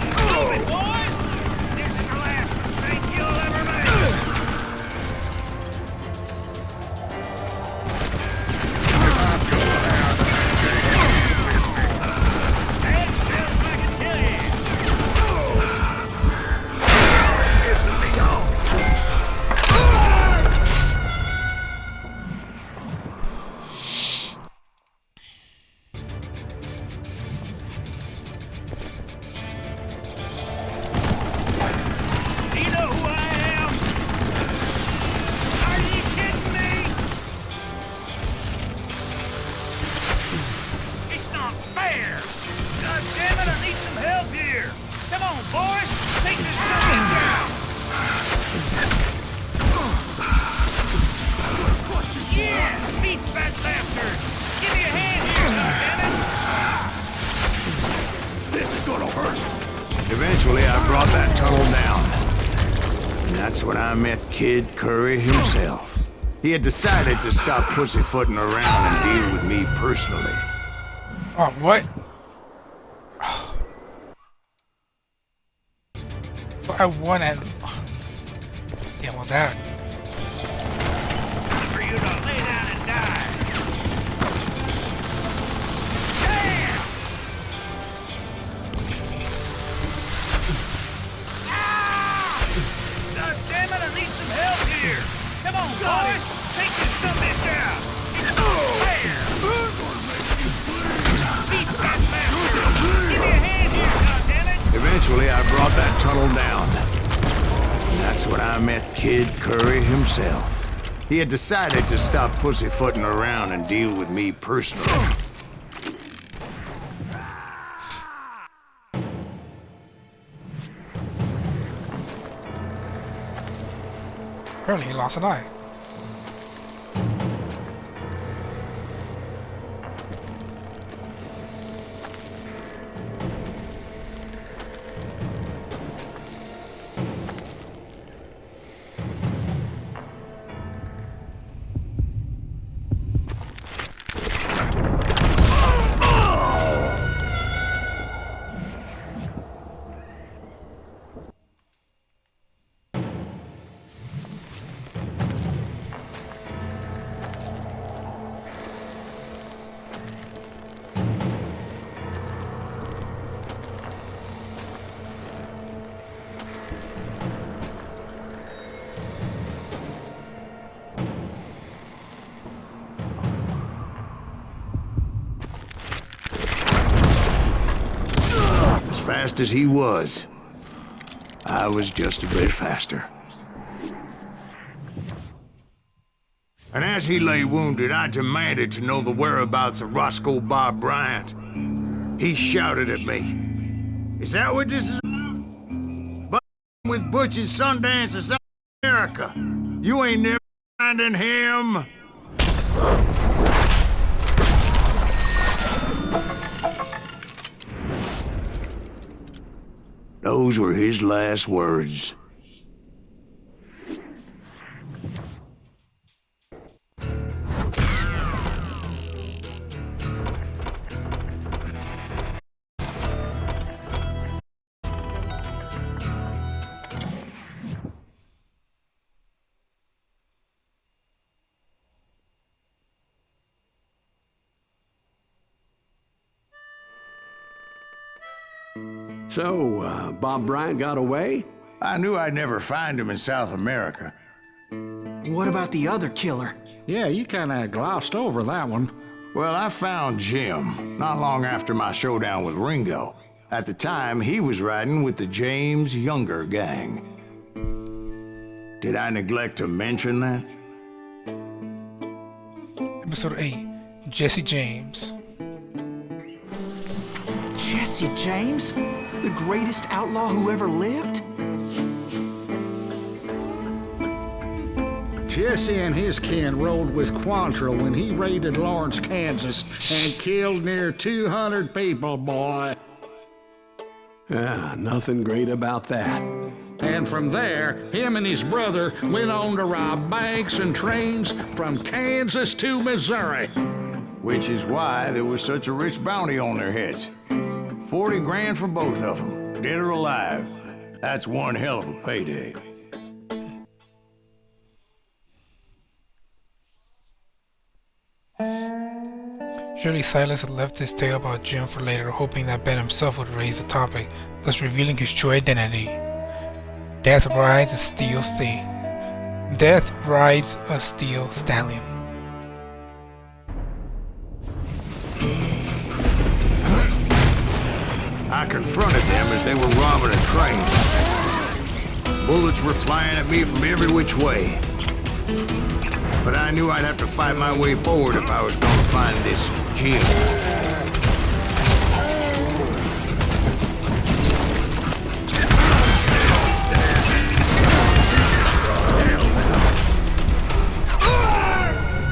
Eventually, I brought that tunnel down. And that's when I met Kid Curry himself. He had decided to stop pussyfooting around and deal with me personally. Oh, what? So I won at... Yeah, well, that... For you to lay down and die. Damn! God damn it, I need some help here! Come on, boys! Take this sumbitch out! It's not fair! Beat that bastard! Give me a hand here, goddammit! Eventually, I brought that tunnel down. And that's when I met Kid Curry himself. He had decided to stop pussyfooting around and deal with me personally. Apparently he lost an eye. As fast as he was, I was just a bit faster. And as he lay wounded, I demanded to know the whereabouts of Roscoe Bob Bryant. He shouted at me, "Is that what this is about? With Butch's Sundance in South America? You ain't never finding him." Those were his last words. So, Bob Bryant got away? I knew I'd never find him in South America. What about the other killer? Yeah, you kinda glossed over that one. Well, I found Jim not long after my showdown with Ringo. At the time, he was riding with the James Younger gang. Did I neglect to mention that? Episode 8. Jesse James. Jesse James? The greatest outlaw who ever lived? Jesse and his kin rode with Quantrill when he raided Lawrence, Kansas, and killed near 200 people, boy. Nothing great about that. And from there, him and his brother went on to rob banks and trains from Kansas to Missouri. Which is why there was such a rich bounty on their heads. 40 grand for both of them, dead or alive. That's one hell of a payday. Surely Silas had left this tale about Jim for later, hoping that Ben himself would raise the topic, thus revealing his true identity. Death rides a steel stallion. I confronted them as they were robbing a train. Bullets were flying at me from every which way. But I knew I'd have to fight my way forward if I was going to find this Jim.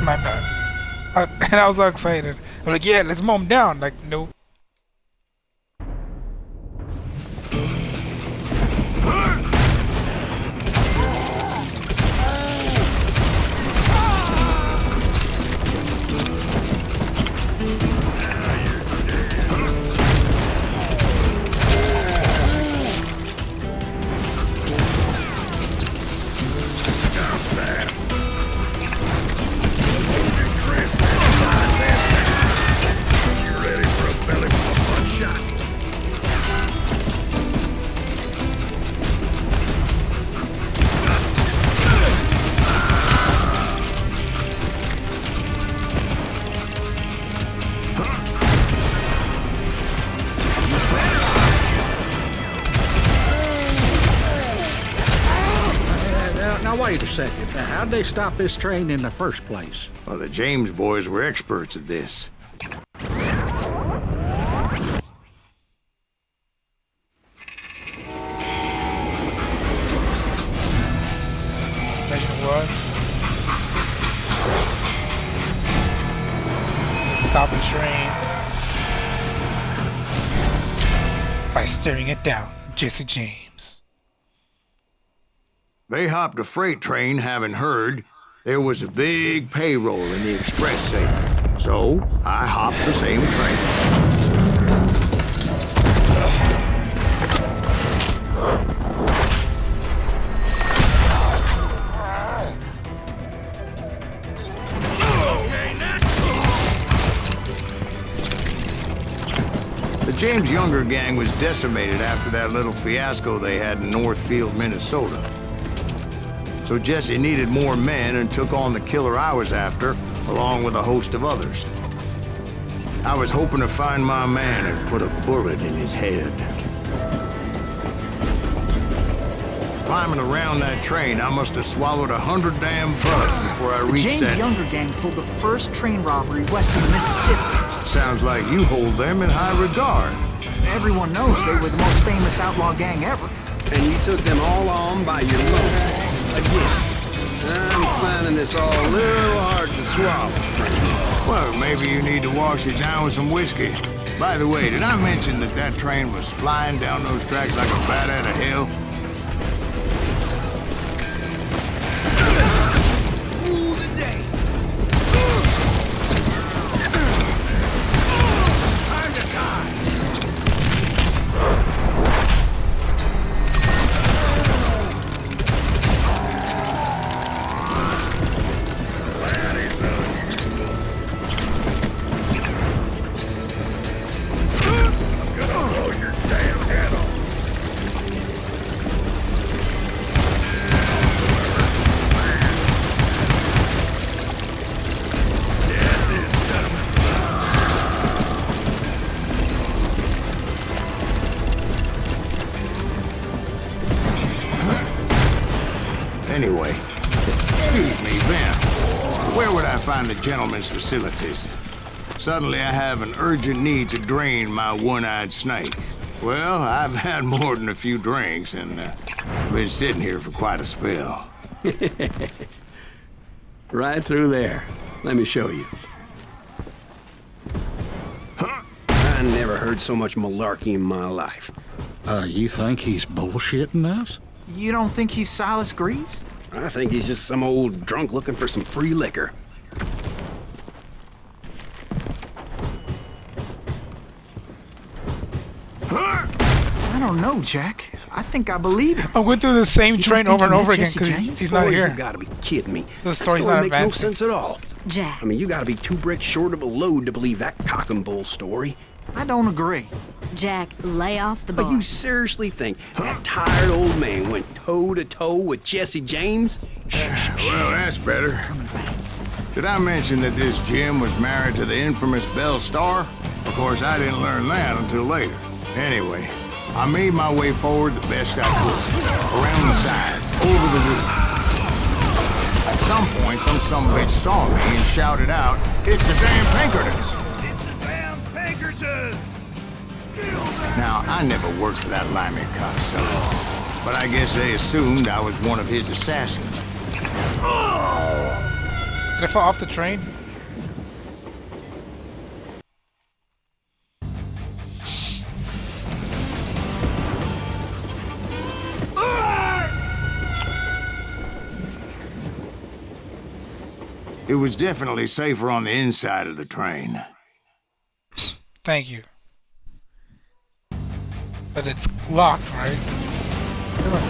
My bad. And I was all excited. I'm like, yeah, let's mow him down. Like, nope. Now, wait a second. How'd they stop this train in the first place? Well, the James boys were experts at this. Imagine it was. Stop the train by staring it down. Jesse James. They hopped a freight train, having heard there was a big payroll in the express safe. So I hopped the same train. The James Younger gang was decimated after that little fiasco they had in Northfield, Minnesota. So Jesse needed more men and took on the killer I was after, along with a host of others. I was hoping to find my man and put a bullet in his head. Climbing around that train, I must have swallowed 100 damn bullets before I reached James that... Younger gang pulled the first train robbery west of the Mississippi. Sounds like you hold them in high regard. Everyone knows they were the most famous outlaw gang ever. And you took them all on by your lonesome. Again, I'm finding this all a little hard to swallow, friend. Well, maybe you need to wash it down with some whiskey. By the way, did I mention that that train was flying down those tracks like a bat out of hell? Rule the day. Time to die. Anyway, excuse me, Ben. Where would I find the gentleman's facilities? Suddenly I have an urgent need to drain my one-eyed snake. Well, I've had more than a few drinks, and I've been sitting here for quite a spell. Right through there. Let me show you. I never heard so much malarkey in my life. You think he's bullshitting us? You don't think he's Silas Greaves? I think he's just some old drunk looking for some free liquor. don't know, Jack. I think I believe him. I'm going through the same You train don't over think and over he met again Jesse because James? he's not Boy, here. You gotta be kidding me. The That story's story not makes no advancing. sense at all. Jack. I mean, you gotta be 2 bricks short of a load to believe that cock and bull story. I don't agree. Jack, lay off the But bar. you seriously think that tired old man went toe-to-toe with Jesse James? Well, that's better. Did I mention that this Jim was married to the infamous Belle Starr? Of course, I didn't learn that until later. Anyway, I made my way forward the best I could. Around the sides, over the roof. At some point, some bitch saw me and shouted out, "It's the damn Pinkertons!" It's a damn Pinkerton! Now, I never worked for that limey cocksucker, but I guess they assumed I was one of his assassins. Did I fall off the train? It was definitely safer on the inside of the train. Thank you. But it's locked, right? Come on.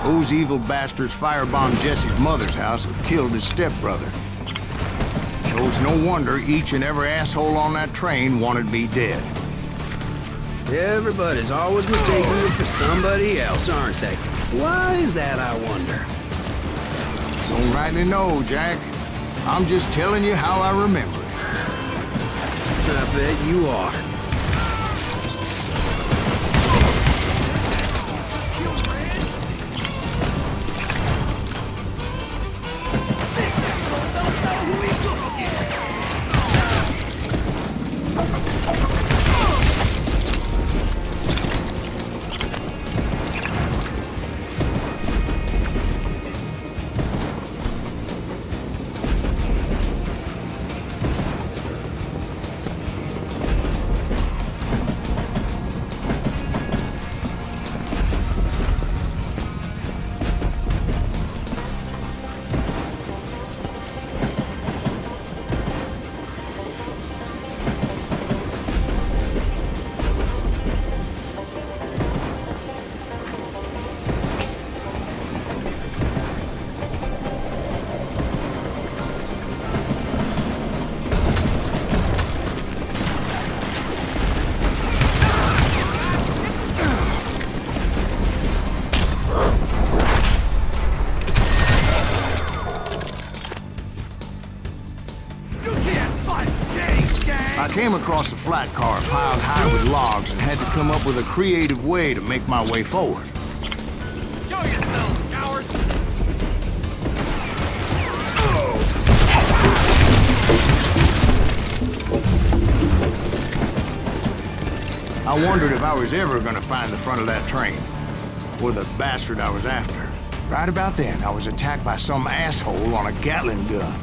Those evil bastards firebombed Jesse's mother's house and killed his stepbrother. So it's no wonder each and every asshole on that train wanted me dead. Everybody's always mistaking you for somebody else, aren't they? Why is that, I wonder? Don't rightly know, Jack. I'm just telling you how I remember it. I bet you are. This asshole don't know who he's up against. You can't fight James, gang! I came across a flat car piled high with logs and had to come up with a creative way to make my way forward. Show yourself, coward! I wondered if I was ever gonna find the front of that train, or the bastard I was after. Right about then, I was attacked by some asshole on a Gatling gun.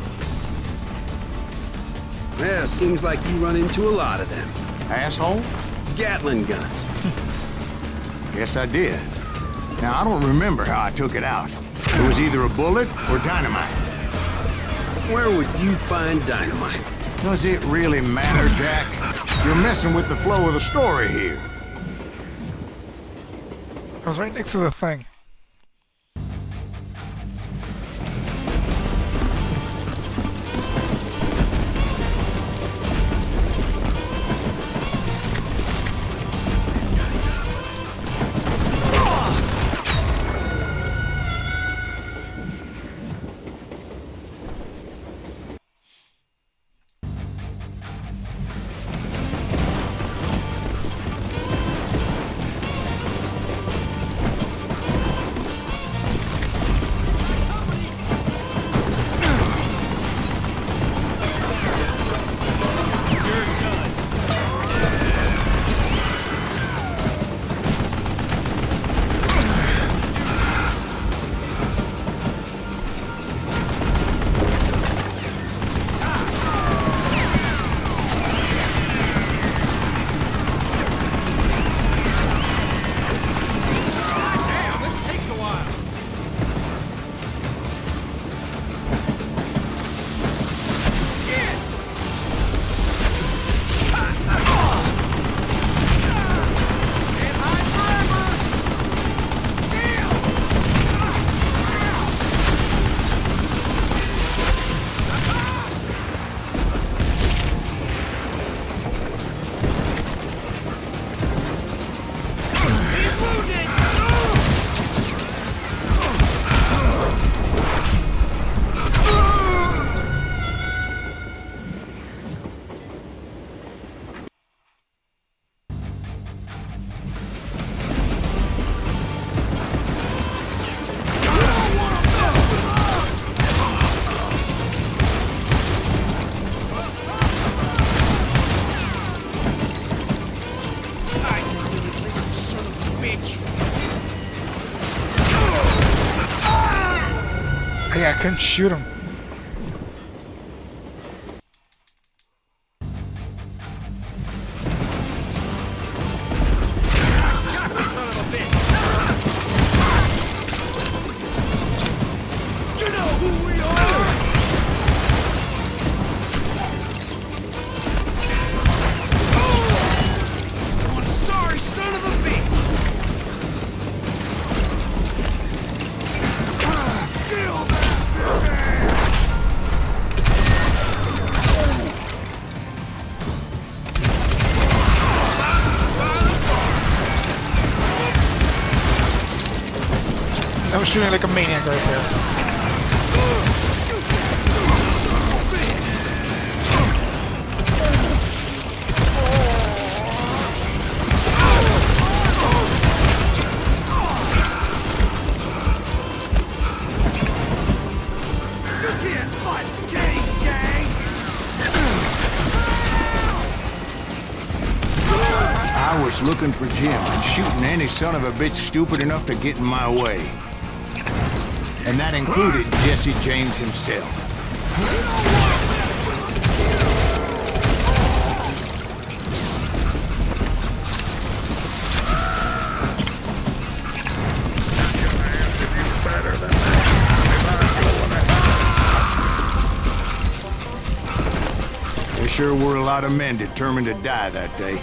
Yeah, seems like you run into a lot of them. Asshole? Gatling guns. Yes, I did. Now, I don't remember how I took it out. It was either a bullet or dynamite. Where would you find dynamite? Does it really matter, Jack? You're messing with the flow of the story here. I was right next to the thing. couldn't shoot him. You know who we are! One sorry son of a bitch! Kill that I was shooting like a maniac right there. I was looking for Jim and shooting any son of a bitch stupid enough to get in my way. And that included Jesse James himself. There sure were a lot of men determined to die that day.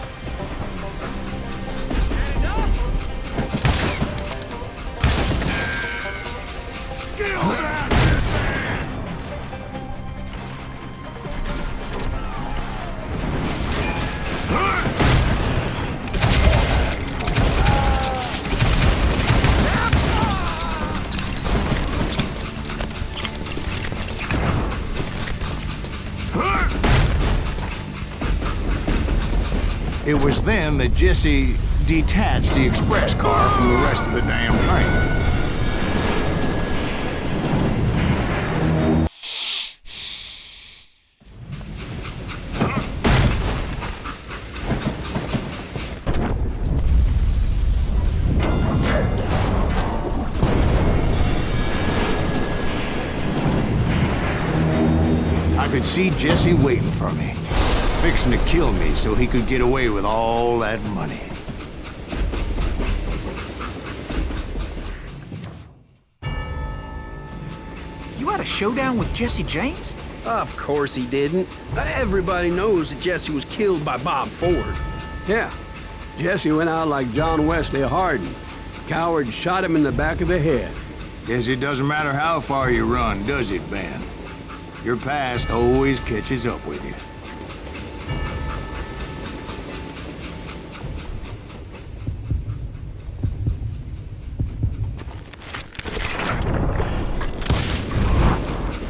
It was then that Jesse detached the express car from the rest of the damn train. I could see Jesse waiting for me, fixing to kill me so he could get away with all that money. You had a showdown with Jesse James? Of course he didn't. Everybody knows that Jesse was killed by Bob Ford. Yeah, Jesse went out like John Wesley Hardin. Coward shot him in the back of the head. Guess it doesn't matter how far you run, does it, Ben? Your past always catches up with you.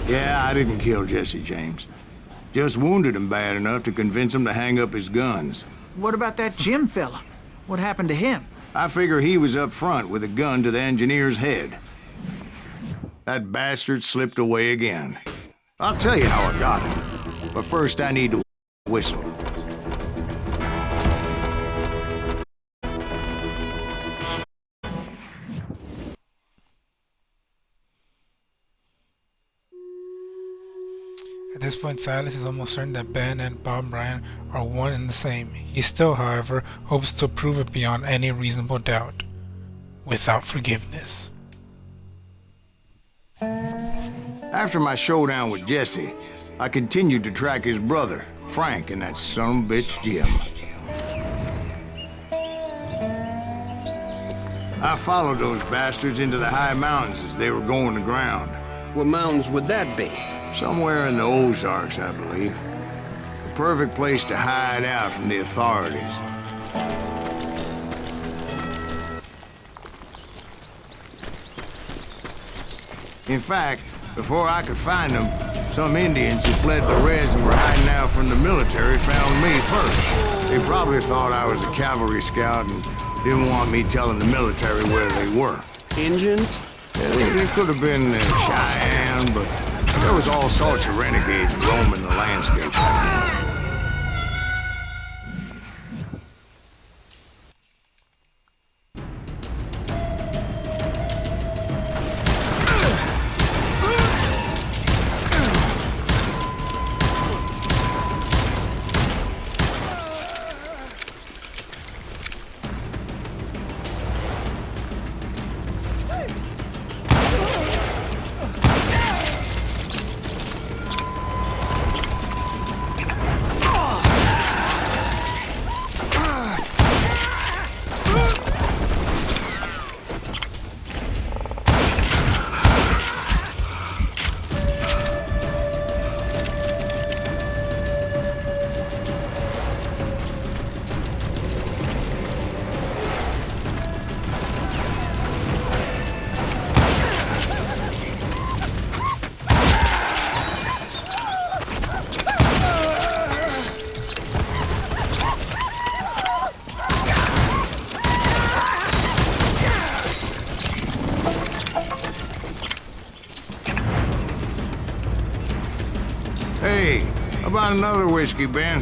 Yeah, I didn't kill Jesse James. Just wounded him bad enough to convince him to hang up his guns. What about that Jim fella? What happened to him? I figure he was up front with a gun to the engineer's head. That bastard slipped away again. I'll tell you how I got him. But first I need to whistle. At this point, Silas is almost certain that Ben and Bob Bryan are one and the same. He still, however, hopes to prove it beyond any reasonable doubt, without forgiveness. After my showdown with Jesse, I continued to track his brother, Frank, and that son of a bitch, Jim. I followed those bastards into the high mountains as they were going to ground. What mountains would that be? Somewhere in the Ozarks, I believe. The perfect place to hide out from the authorities. In fact, before I could find them, some Indians who fled the res and were hiding out from the military found me first. They probably thought I was a cavalry scout and didn't want me telling the military where they were. Injuns? It could have been Cheyenne, but there was all sorts of renegades roaming the landscape back then. Hey, how about another whiskey, Ben?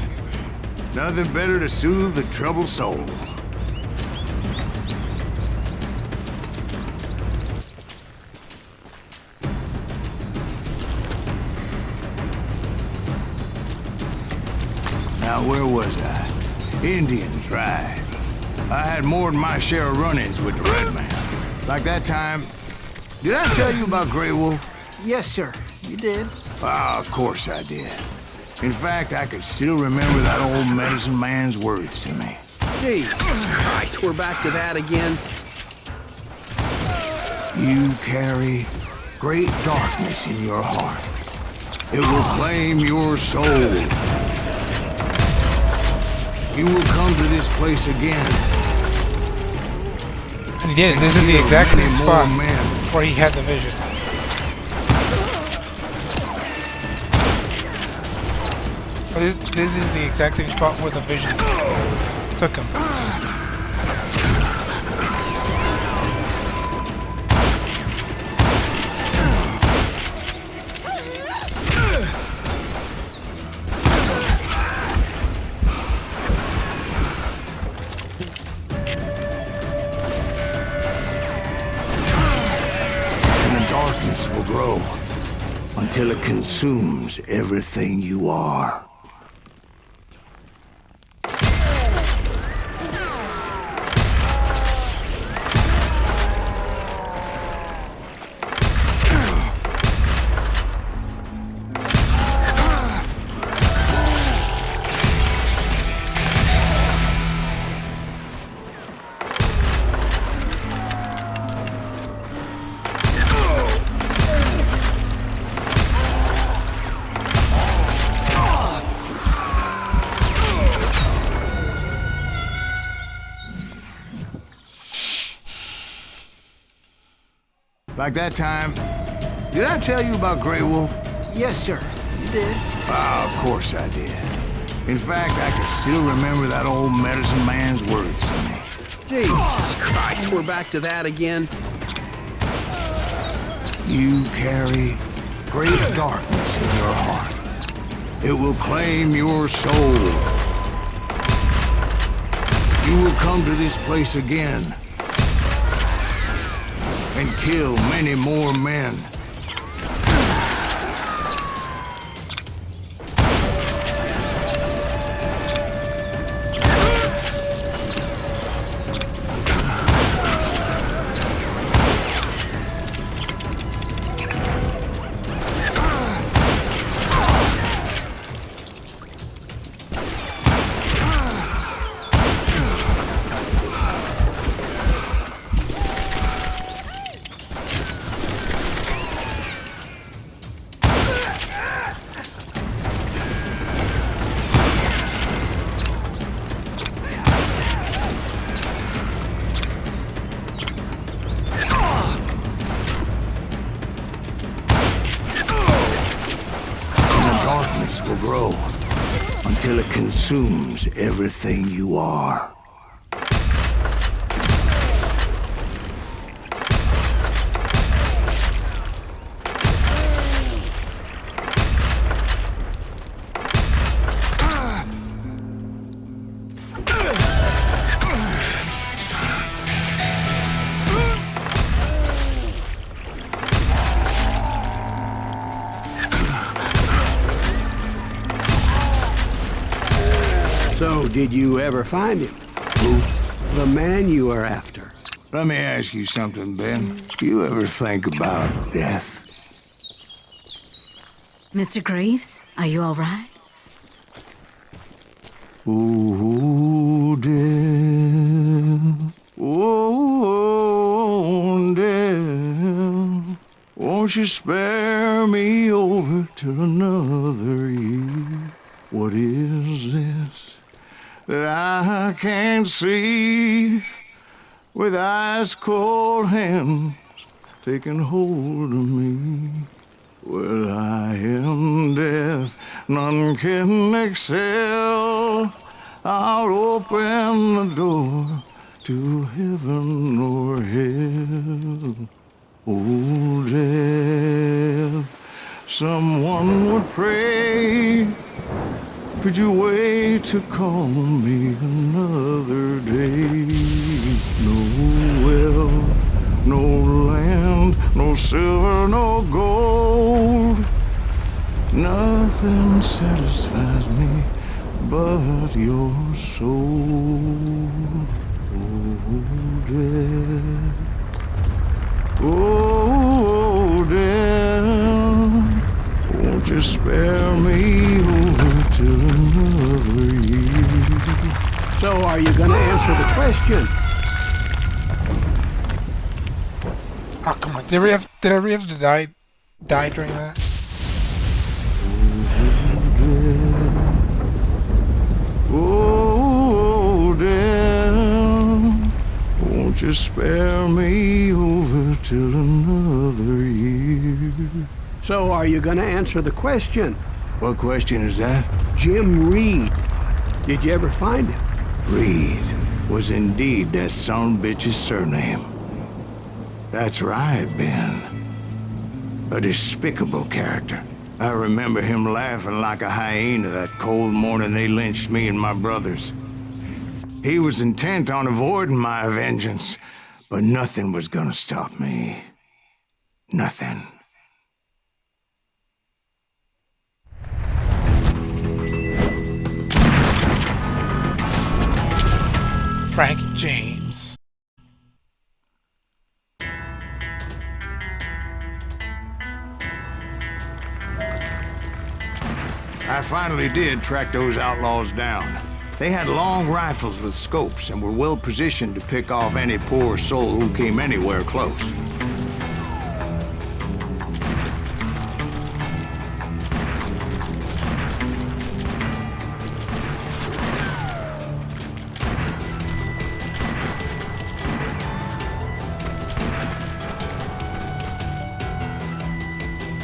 Nothing better to soothe the troubled soul. Now, where was I? Indians, right. I had more than my share of run-ins with the red man. Like that time... Did I tell you about Grey Wolf? Yes, sir. You did. Ah, of course I did. In fact, I could still remember that old medicine man's words to me. Jesus Christ, we're back to that again. You carry great darkness in your heart. It will claim your soul. You will come to this place again. And he did it. This is the exact same Many spot more men. where he had the vision. This is the exact same spot where the vision took him. And the darkness will grow until it consumes everything you are. Like that time... Did I tell you about Grey Wolf? Yes, sir. You did. Ah, of course I did. In fact, I could still remember that old medicine man's words to me. Jesus Christ, we're back to that again. You carry great darkness in your heart. It will claim your soul. You will come to this place again and kill many more men. Will grow until it consumes everything you are. So, did you ever find him? Who? The man you are after. Let me ask you something, Ben. Do you ever think about death? Mr. Greaves, are you all right? Ooh, death. Oh, death. Won't you spare me over till another year? What is this that I can't see with ice cold hands taking hold of me? Well, I am death, none can excel. I'll open the door to heaven or hell. Oh, death, someone would pray. Could you wait to call me another day? No wealth, no land, no silver, no gold. Nothing satisfies me but your soul. Oh, death. Oh, death. Won't you spare me over till another year? So are you gonna answer the question? Oh, come on. Did I really have to die during that? Oh, Dan, won't you spare me over till another year? So are you gonna answer the question? What question is that? Jim Reed. Did you ever find him? Reed was indeed that son of a bitch's surname. That's right, Ben. A despicable character. I remember him laughing like a hyena that cold morning they lynched me and my brothers. He was intent on avoiding my vengeance, but nothing was gonna stop me. Nothing. Frank James. I finally did track those outlaws down. They had long rifles with scopes and were well positioned to pick off any poor soul who came anywhere close.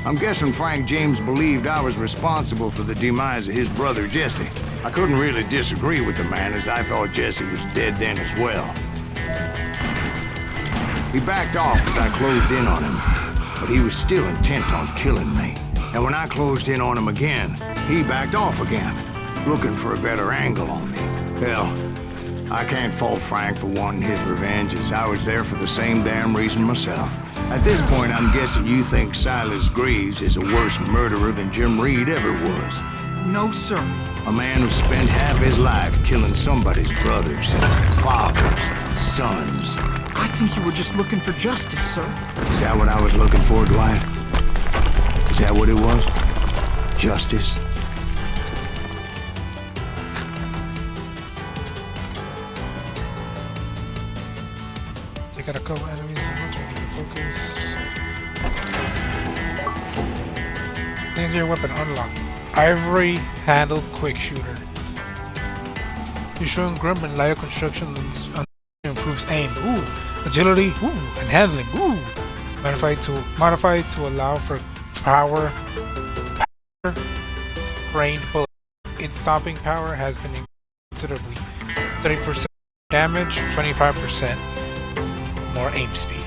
I'm guessing Frank James believed I was responsible for the demise of his brother Jesse. I couldn't really disagree with the man, as I thought Jesse was dead then as well. He backed off as I closed in on him, but he was still intent on killing me. And when I closed in on him again, he backed off again, looking for a better angle on me. Hell, I can't fault Frank for wanting his revenge, as I was there for the same damn reason myself. At this point, I'm guessing you think Silas Greaves is a worse murderer than Jim Reed ever was. No, sir. A man who spent half his life killing somebody's brothers, fathers, sons. I think you were just looking for justice, sir. Is that what I was looking for, Dwight? Is that what it was? Justice? Take out a couple enemies and watch them focus. Legendary weapon unlocked. Ivory handled quick shooter. Issuing grip and lighter construction improves aim. Ooh. Agility. Ooh. And handling. Ooh. Modified to allow for power range bullet. Its stopping power has been increased considerably. 30% damage, 25% more aim speed.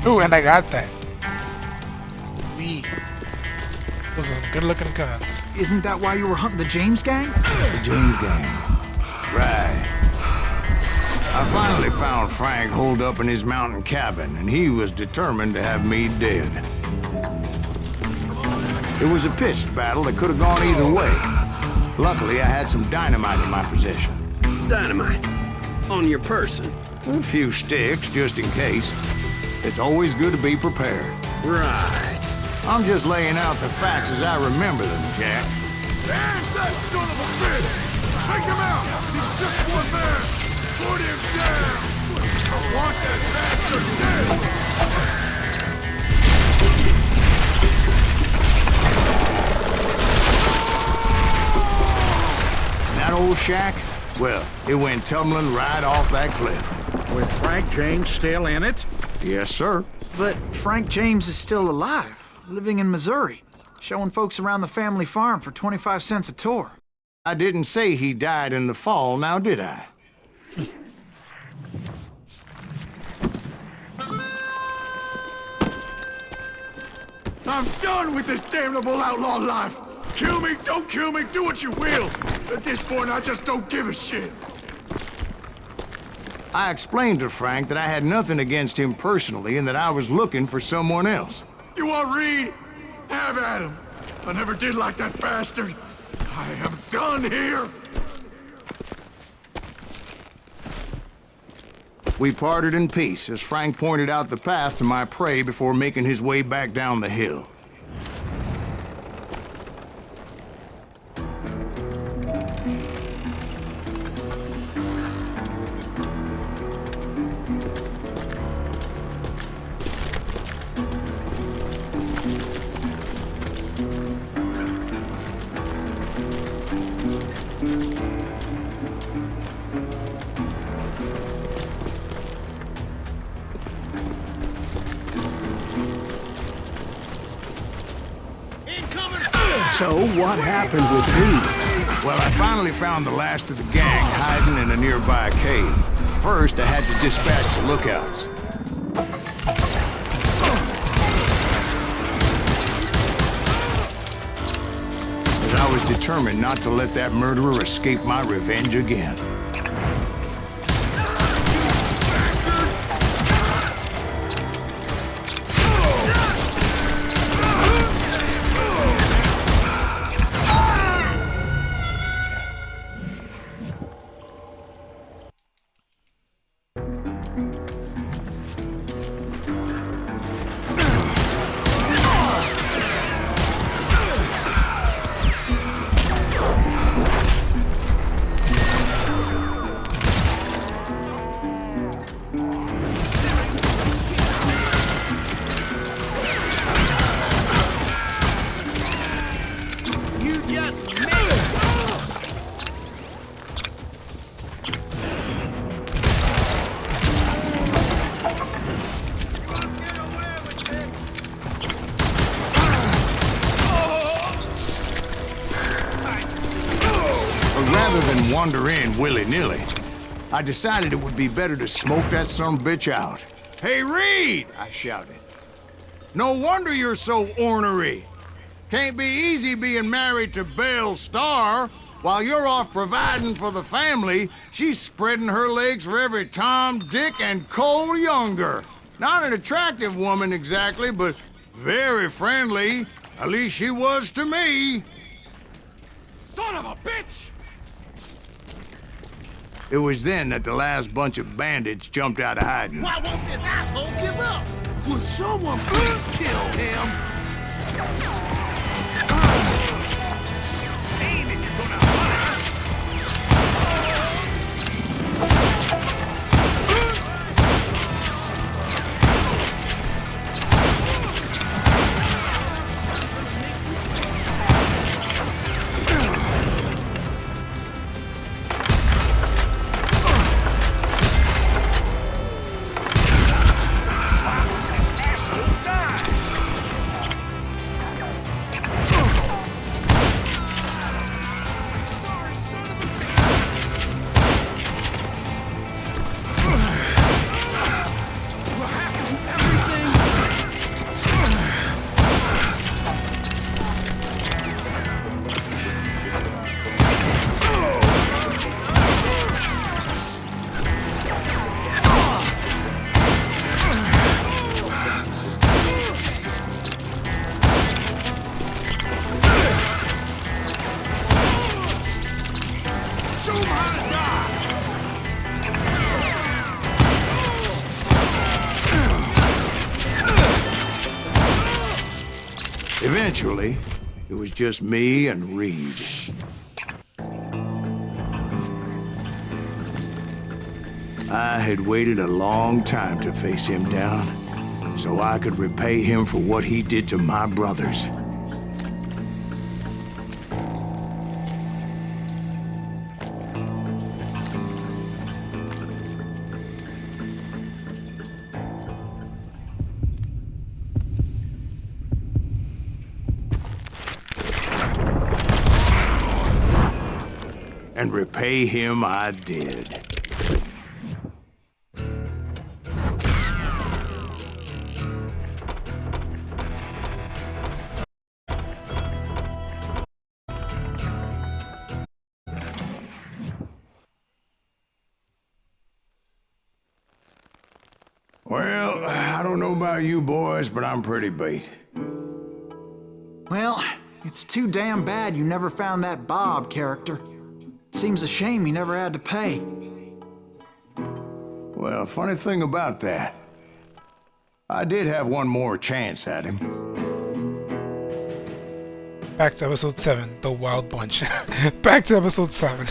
Ooh, and I got that. Sweet. Those are some good looking guns. Isn't that why you were hunting the James gang? The James gang. Right. I finally found Frank holed up in his mountain cabin, and he was determined to have me dead. It was a pitched battle that could have gone either way. Luckily, I had some dynamite in my possession. Dynamite? On your person? A few sticks, just in case. It's always good to be prepared. Right. I'm just laying out the facts as I remember them, Jack. There's that son of a bitch! Take him out! He's just one man! Put him down! I want that bastard dead! That old shack? Well, it went tumbling right off that cliff. With Frank James still in it? Yes, sir. But Frank James is still alive, living in Missouri, showing folks around the family farm for 25 cents a tour. I didn't say he died in the fall, now did I? I'm done with this damnable outlaw life. Kill me, don't kill me, do what you will. At this point, I just don't give a shit. I explained to Frank that I had nothing against him personally and that I was looking for someone else. You want Reed? Have at him. I never did like that bastard. I am done here. We parted in peace as Frank pointed out the path to my prey before making his way back down the hill. So what happened with Reed? Well, I finally found the last of the gang hiding in a nearby cave. First, I had to dispatch the lookouts. But I was determined not to let that murderer escape my revenge again. Rather than wander in willy-nilly, I decided it would be better to smoke that sumbitch out. "Hey, Reed!" I shouted. "No wonder you're so ornery. Can't be easy being married to Belle Starr. While you're off providing for the family, she's spreading her legs for every Tom, Dick, and Cole Younger. Not an attractive woman exactly, but very friendly. At least she was to me." Son of a bitch! It was then that the last bunch of bandits jumped out of hiding. Why won't this asshole give up? Would someone please kill him? Aim if you're gonna fire! Eventually, it was just me and Reed. I had waited a long time to face him down, so I could repay him for what he did to my brothers. And repay him I did. Well, I don't know about you boys, but I'm pretty beat. Well, it's too damn bad you never found that Bob character. Seems a shame he never had to pay. Well, funny thing about that, I did have one more chance at him. Back to episode 7, The Wild Bunch. Back to episode 7.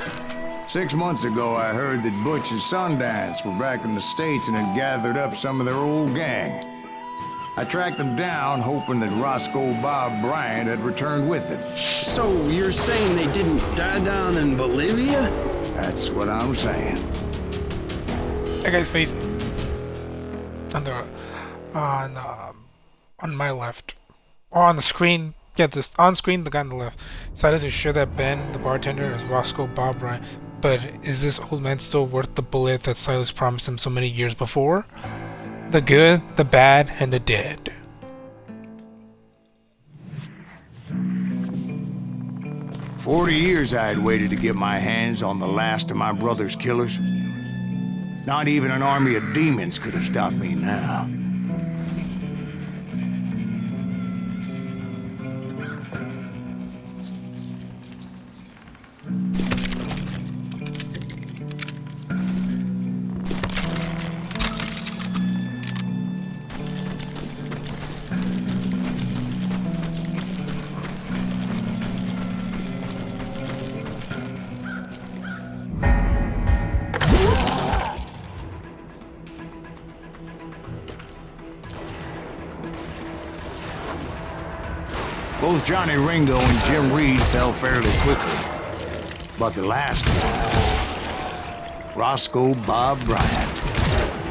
6 months ago, I heard that Butch and Sundance were back in the States and had gathered up some of their old gang. I tracked them down, hoping that Roscoe Bob Bryant had returned with them. So you're saying they didn't die down in Bolivia? That's what I'm saying. That guy's face on my left, or on the screen. Yeah, this on screen, the guy on the left. Silas is sure that Ben, the bartender, is Roscoe Bob Bryant, but is this old man still worth the bullet that Silas promised him so many years before? The good, the bad, and the dead. For 40 years I had waited to get my hands on the last of my brother's killers. Not even an army of demons could have stopped me now. Both Johnny Ringo and Jim Reed fell fairly quickly. But the last one, Roscoe Bob Bryant,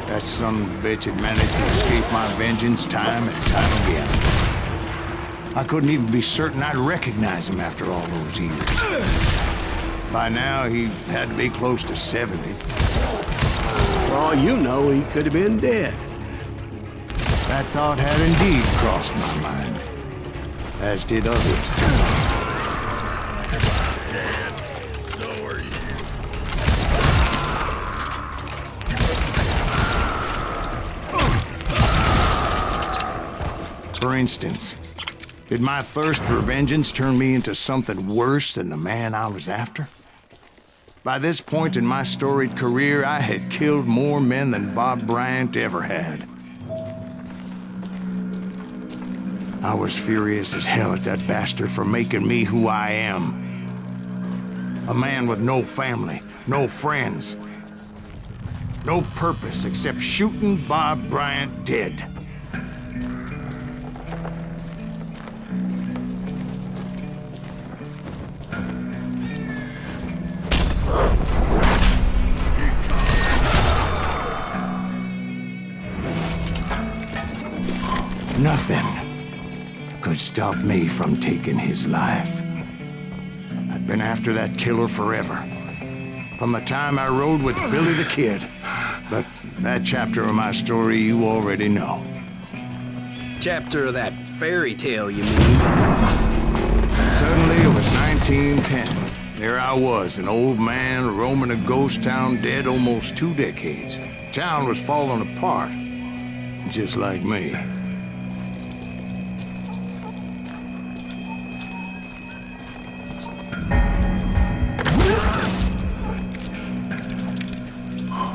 that son of a bitch had managed to escape my vengeance time and time again. I couldn't even be certain I'd recognize him after all those years. By now, he had to be close to 70. For all you know, he could have been dead. That thought had indeed crossed my mind, as did others. So are you. For instance, did my thirst for vengeance turn me into something worse than the man I was after? By this point in my storied career, I had killed more men than Bob Bryant ever had. I was furious as hell at that bastard for making me who I am. A man with no family, no friends, no purpose except shooting Bob Bryant dead. Nothing could stop me from taking his life. I'd been after that killer forever, from the time I rode with Billy the Kid. But that chapter of my story you already know. Chapter of that fairy tale, you mean? Suddenly it was 1910. There I was, an old man roaming a ghost town dead almost 2 decades. Town was falling apart, just like me.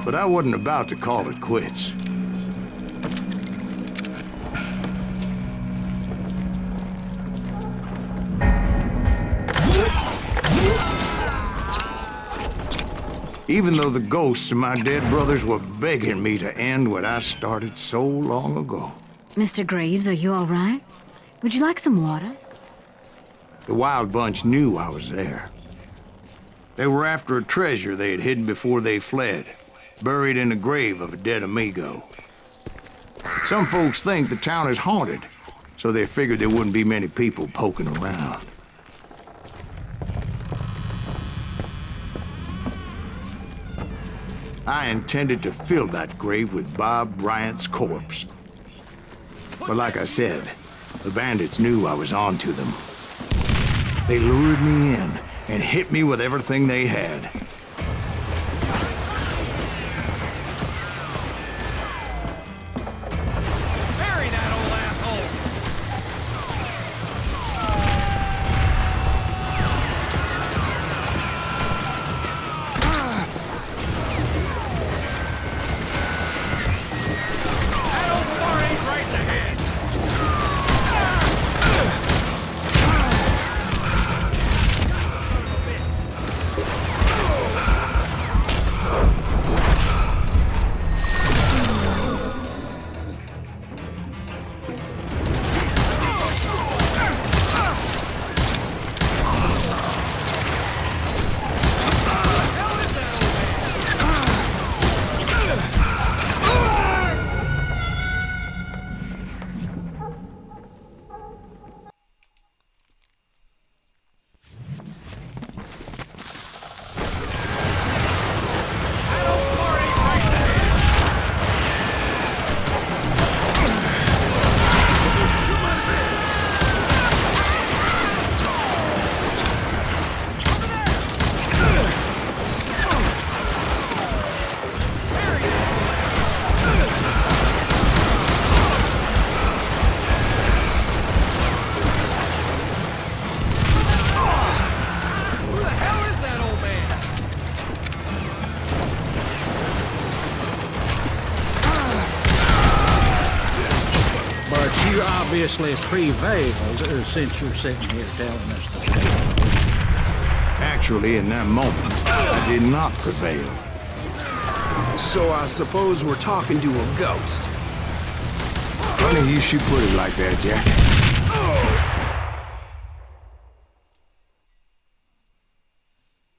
But I wasn't about to call it quits. Even though the ghosts of my dead brothers were begging me to end what I started so long ago. Mr. Greaves, are you all right? Would you like some water? The Wild Bunch knew I was there. They were after a treasure they had hidden before they fled, buried in the grave of a dead amigo. Some folks think the town is haunted, so they figured there wouldn't be many people poking around. I intended to fill that grave with Bob Bryant's corpse. But like I said, the bandits knew I was on to them. They lured me in and hit me with everything they had. You obviously prevailed since you're sitting here telling us the truth. Actually, in that moment, I did not prevail. So I suppose we're talking to a ghost. Funny you should put it like that, Jack.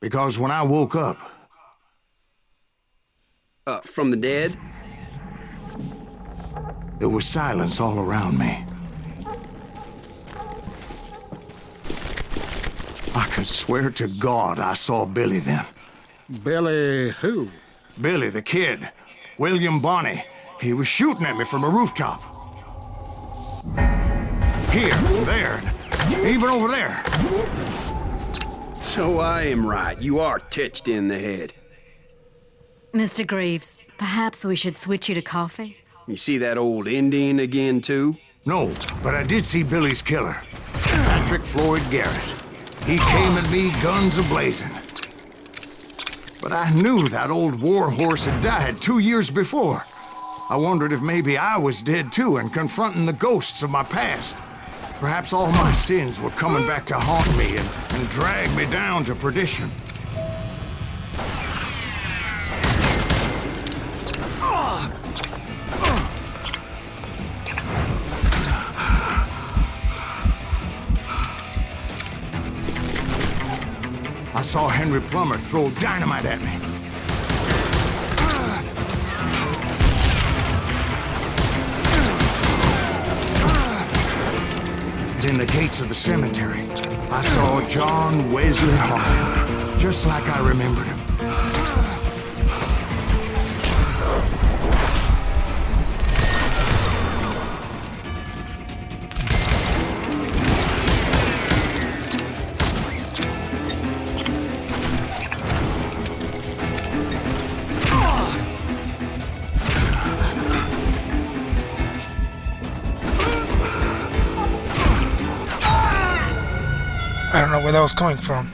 Because when I woke up... From the dead? There was silence all around me. I could swear to God I saw Billy then. Billy who? Billy, the kid. William Bonney. He was shooting at me from a rooftop. Here, there, even over there. So I am right. You are titched in the head. Mr. Greaves, perhaps we should switch you to coffee? You see that old Indian again, too? No, but I did see Billy's killer. Patrick Floyd Garrett. He came at me guns a-blazing. But I knew that old war horse had died 2 years before. I wondered if maybe I was dead too and confronting the ghosts of my past. Perhaps all my sins were coming back to haunt me and drag me down to perdition. I saw Henry Plummer throw dynamite at me. And in the gates of the cemetery, I saw John Wesley Hart, just like I remembered him. I don't know where that was coming from.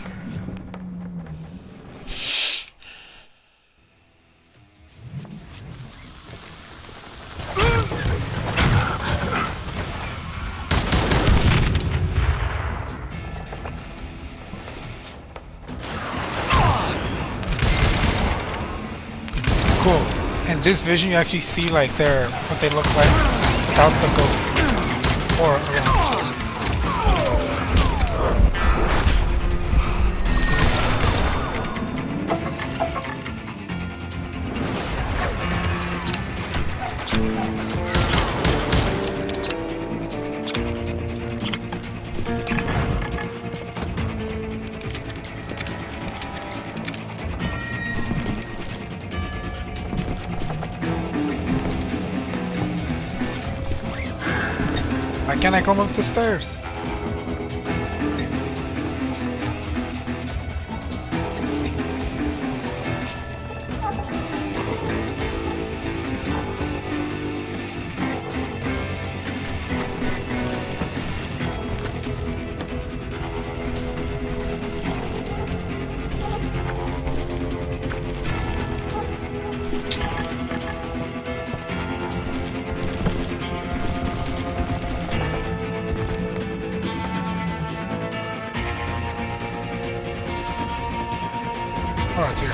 Cool. In this vision, you actually see like what they look like without the ghosts or around. Why can't I come up the stairs? Oh, it's here.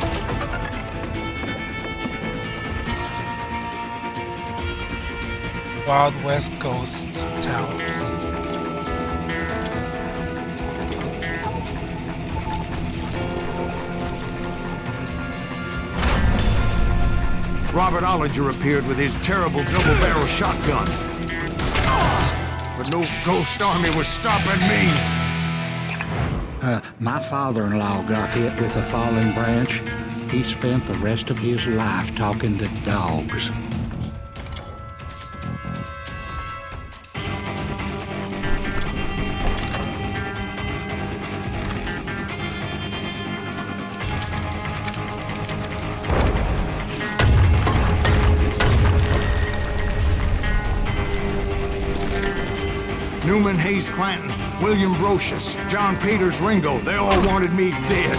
Wild West Ghost Towers. Robert Ollinger appeared with his terrible double-barrel shotgun. But no ghost army was stopping me. My father-in-law got hit with a fallen branch. He spent the rest of his life talking to dogs. Newman Hayes Clanton, William Brocious, John Peters Ringo, they all wanted me dead.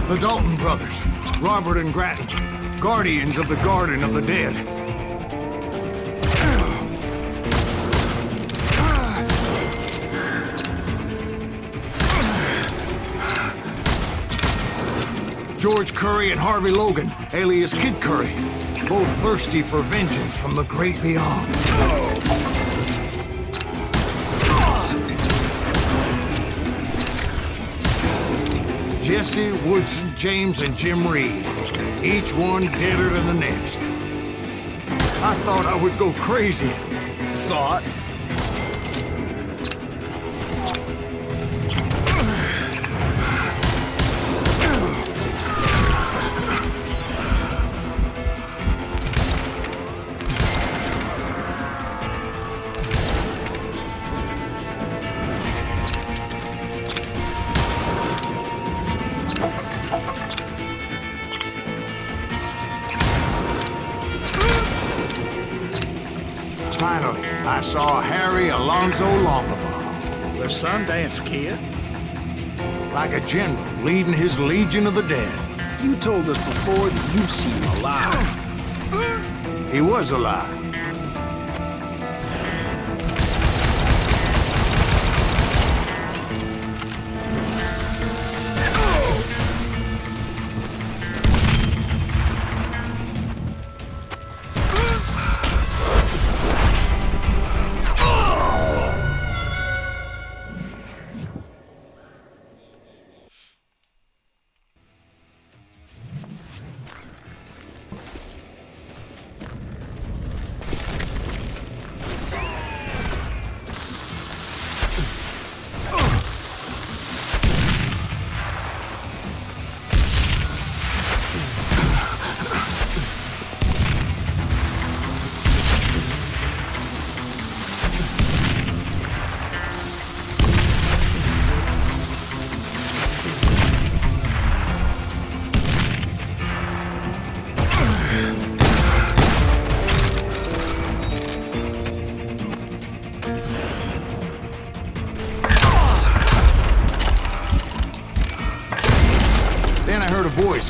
The Dalton brothers, Robert and Grattan, guardians of the Garden of the Dead. George Curry and Harvey Logan, alias Kid Curry, both thirsty for vengeance from the great beyond. Jesse, Woodson, James, and Jim Reed, each one deader than the next. I thought I would go crazy. Thought? Finally, I saw Harry Alonzo Longabaugh. The Sundance Kid? Like a general leading his legion of the dead. You told us before that you'd seen him alive. He was alive.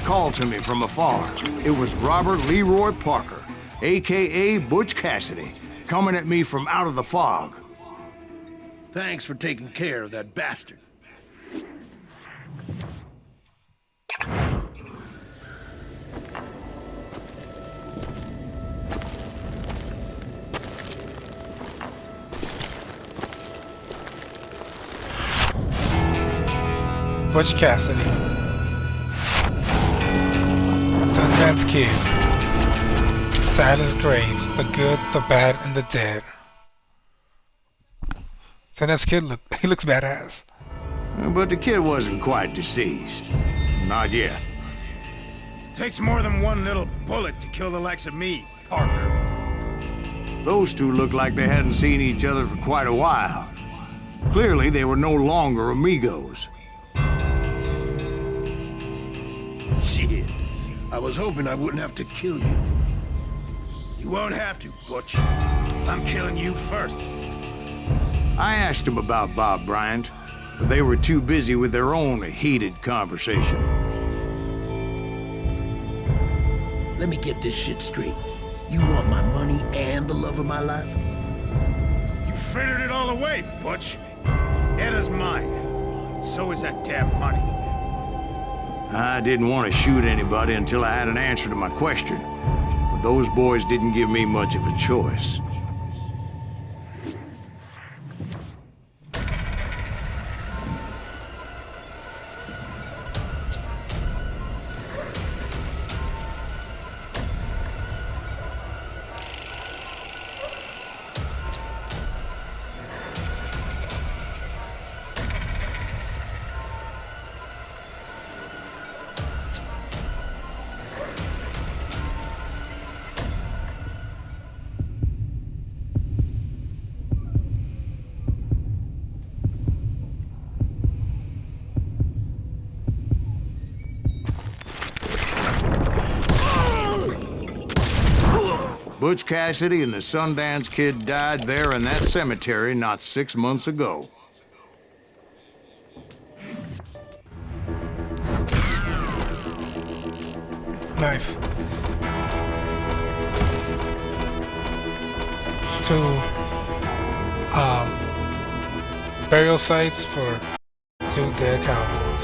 Called to me from afar. It was Robert Leroy Parker, a.k.a. Butch Cassidy, coming at me from out of the fog. Thanks for taking care of that bastard. Butch Cassidy. Sundance Kid. Silas Greaves. The good, the bad, and the dead. Sundance Kid, he looks badass. But the kid wasn't quite deceased. Not yet. Takes more than one little bullet to kill the likes of me, Parker. Those two looked like they hadn't seen each other for quite a while. Clearly, they were no longer amigos. Shit. I was hoping I wouldn't have to kill you. You won't have to, Butch. I'm killing you first. I asked them about Bob Bryant, but they were too busy with their own heated conversation. Let me get this shit straight. You want my money and the love of my life? You frittered it all away, Butch. Edda's mine. So is that damn money. I didn't want to shoot anybody until I had an answer to my question, but those boys didn't give me much of a choice. Butch Cassidy and the Sundance Kid died there in that cemetery not 6 months ago. Nice. Two burial sites for 2 dead cowboys.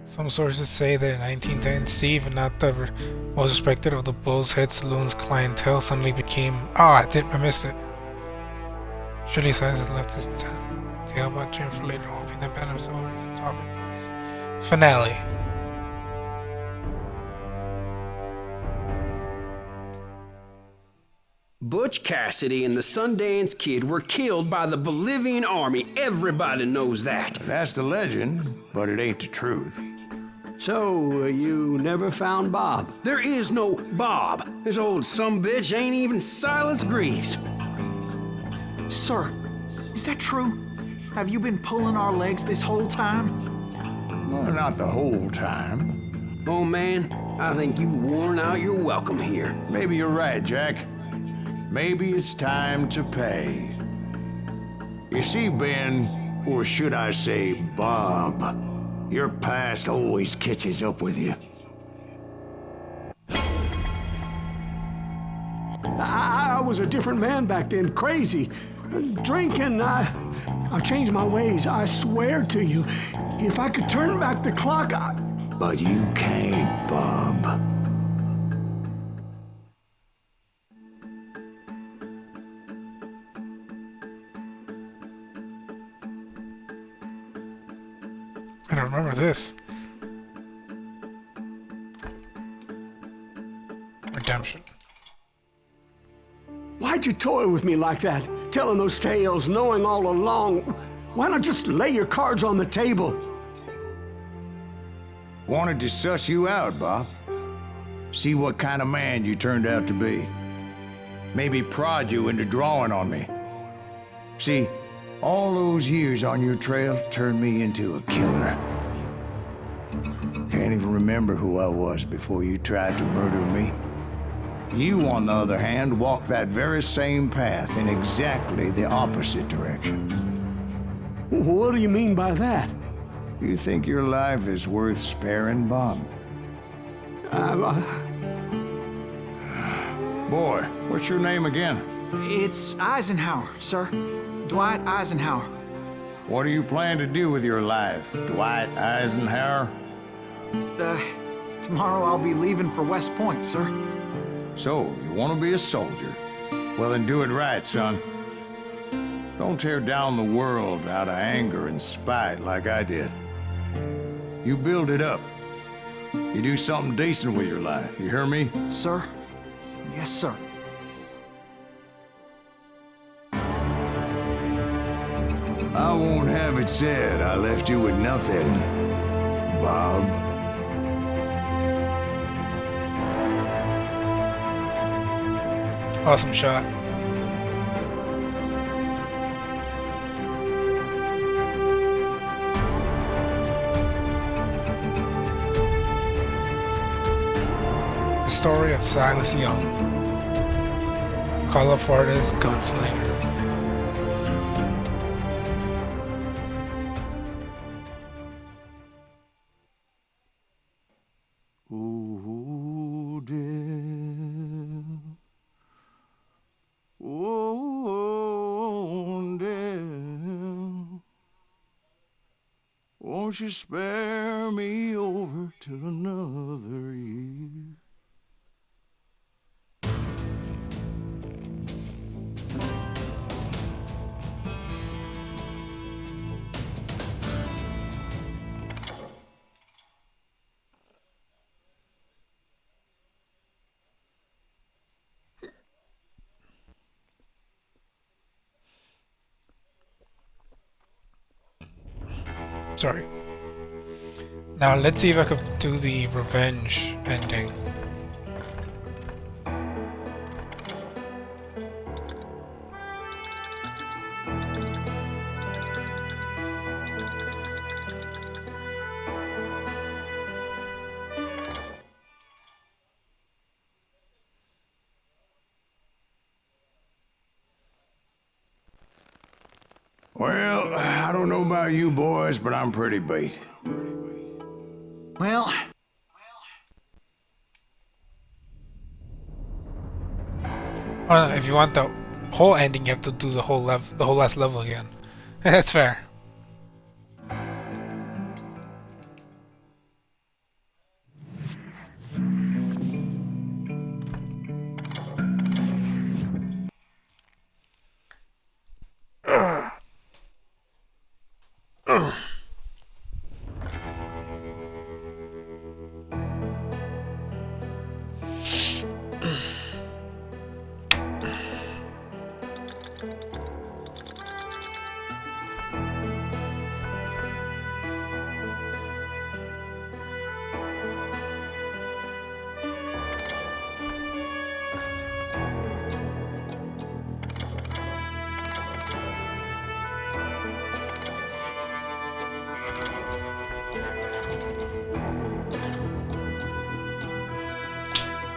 Some sources say that in 1910, Steve, not the most respected of the Bull's Head Saloon's clientele, suddenly became. Oh, I missed it. Surely Silas had left his tale about Jim for later, hoping that Banner was always the topic. Finale. Butch Cassidy and the Sundance Kid were killed by the Bolivian army. Everybody knows that. That's the legend, but it ain't the truth. So, you never found Bob? There is no Bob. This old sumbitch ain't even Silas Greaves. Sir, is that true? Have you been pulling our legs this whole time? Well, not the whole time. Oh, man, I think you've worn out your welcome here. Maybe you're right, Jack. Maybe it's time to pay. You see, Ben, or should I say Bob, your past always catches up with you. I was a different man back then, crazy. Drinking, I've changed my ways, I swear to you. If I could turn back the clock, But you can't, Bob. I don't remember this. Redemption. Why'd you toy with me like that? Telling those tales, knowing all along. Why not just lay your cards on the table? Wanted to suss you out, Bob. See what kind of man you turned out to be. Maybe prod you into drawing on me. See, all those years on your trail turned me into a killer. Can't even remember who I was before you tried to murder me. You, on the other hand, walked that very same path in exactly the opposite direction. What do you mean by that? You think your life is worth sparing, Bob? Boy, what's your name again? It's Eisenhower, sir. Dwight Eisenhower. What do you plan to do with your life, Dwight Eisenhower? Tomorrow I'll be leaving for West Point, sir. So, you want to be a soldier? Well, then do it right, son. Don't tear down the world out of anger and spite like I did. You build it up. You do something decent with your life, you hear me? Sir? Yes, sir. I won't have it said I left you with nothing, Bob. Awesome shot. The story of Silas Young, Juarez Gunslinger. Ooh, dear. Oh, dear. Won't you spare me over till another year? Sorry. Now let's see if I could do the revenge ending. Well, I don't know about you boys, but I'm pretty beat. Well, If you want the whole ending, you have to do the whole last level again. That's fair.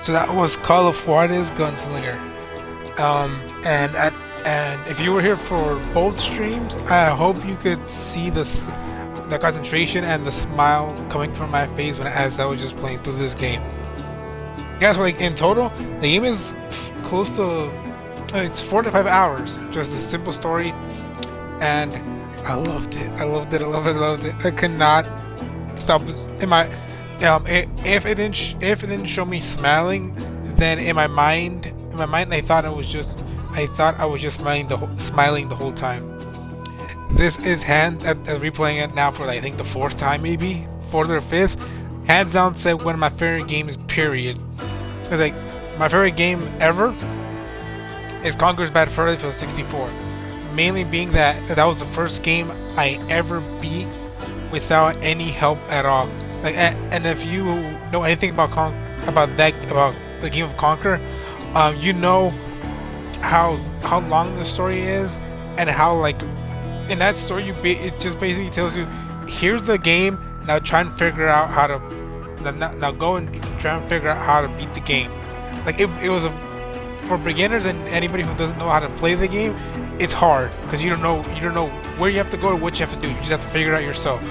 So that was Call of Juarez Gunslinger. And if you were here for both streams, I hope you could see the concentration and the smile coming from my face as I was just playing through this game. Yeah, so like in total, the game is close to it's 4 to 5 hours, just a simple story, and I loved it. I loved it. I loved it. I could not stop in my. If it didn't show me smiling, then in my mind, I thought I was just smiling the whole time. This is replaying it now for I think the 4th time, maybe 4th or 5th. Hands down, said one of my favorite games. Period. It's like my favorite game ever is Conker's Bad Fur Day for the 64. Mainly being that was the first game I ever beat without any help at all. Like, and if you know anything about the game of Conker, you know how long the story is, and how like in that story it just basically tells you, here's the game, now try and figure out how to now go and try and figure out how to beat the game. Like it was for beginners and anybody who doesn't know how to play the game, it's hard because you don't know where you have to go or what you have to do. You just have to figure it out yourself.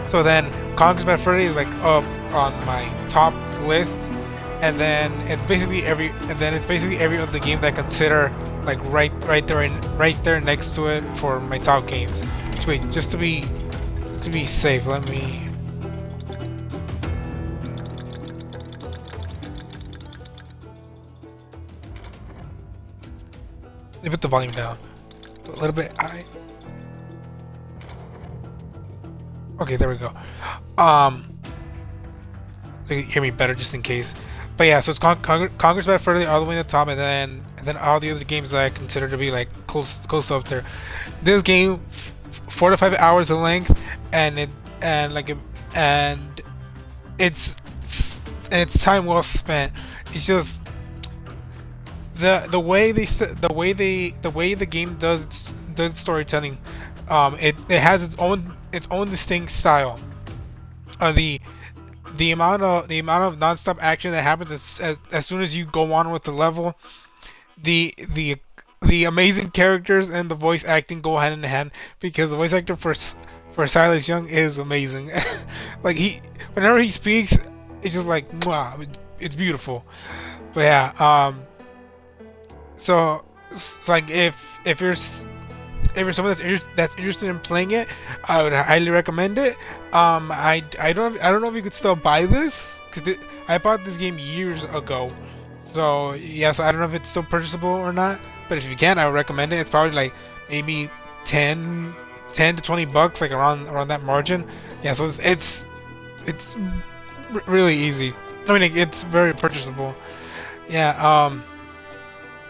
So then Conker's Bad Fur Day is like up on my top list, and then it's basically every other game that I consider like right there next to it for my top games. Wait, just to be safe, let me. Let me put the volume down a little bit high. Okay, there we go. So you can hear me better just in case. But yeah, so it's Conker's Bad Fur Day all the way to the top, and then all the other games that I consider to be like close up there. This game, 4 to 5 hours in length, and it's time well spent. It's just the way the game does storytelling. It has its own distinct style. The amount of non-stop action that happens as soon as you go on with the level, the amazing characters and the voice acting go hand in hand, because the voice actor for Silas Young is amazing. Like whenever he speaks, it's just like mwah, it's beautiful. But yeah, so it's like if you're someone that's interested in playing it, I would highly recommend it. I don't know if you could still buy this, because I bought this game years ago. So yeah, so I don't know if it's still purchasable or not. But if you can, I would recommend it. It's probably like maybe 10 to 20 bucks, like around that margin. Yeah, so it's really easy. I mean, it's very purchasable. Yeah.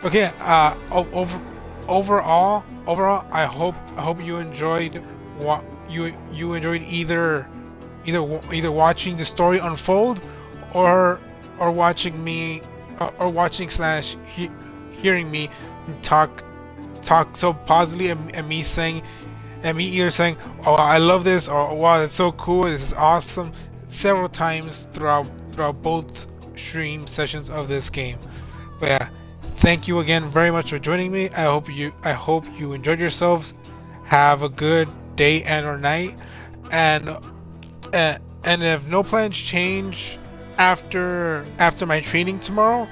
Okay. Overall, I hope you enjoyed what you enjoyed either watching the story unfold, or watching me or watching / hearing me talk so positively, and me either saying, oh, I love this, or wow, that's so cool, this is awesome, several times throughout both stream sessions of this game. But yeah, thank you again very much for joining me. I hope you enjoyed yourselves. have a good day and or night, and if no plans change after my training tomorrow,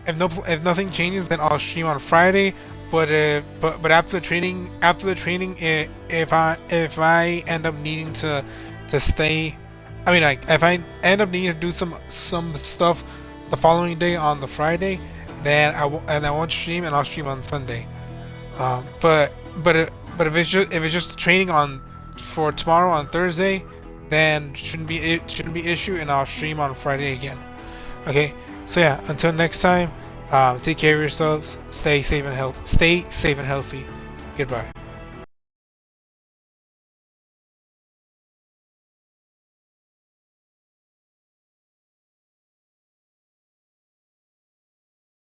if nothing changes, then I'll stream on Friday. But after the training, if I end up needing to stay, I mean, like, if I end up needing to do some stuff the following day on the Friday, then I won't stream, and I'll stream on Sunday. But if it's just training for tomorrow on Thursday, then shouldn't be issue, and I'll stream on Friday again. Okay, so yeah, until next time, take care of yourselves, stay safe and healthy. Goodbye.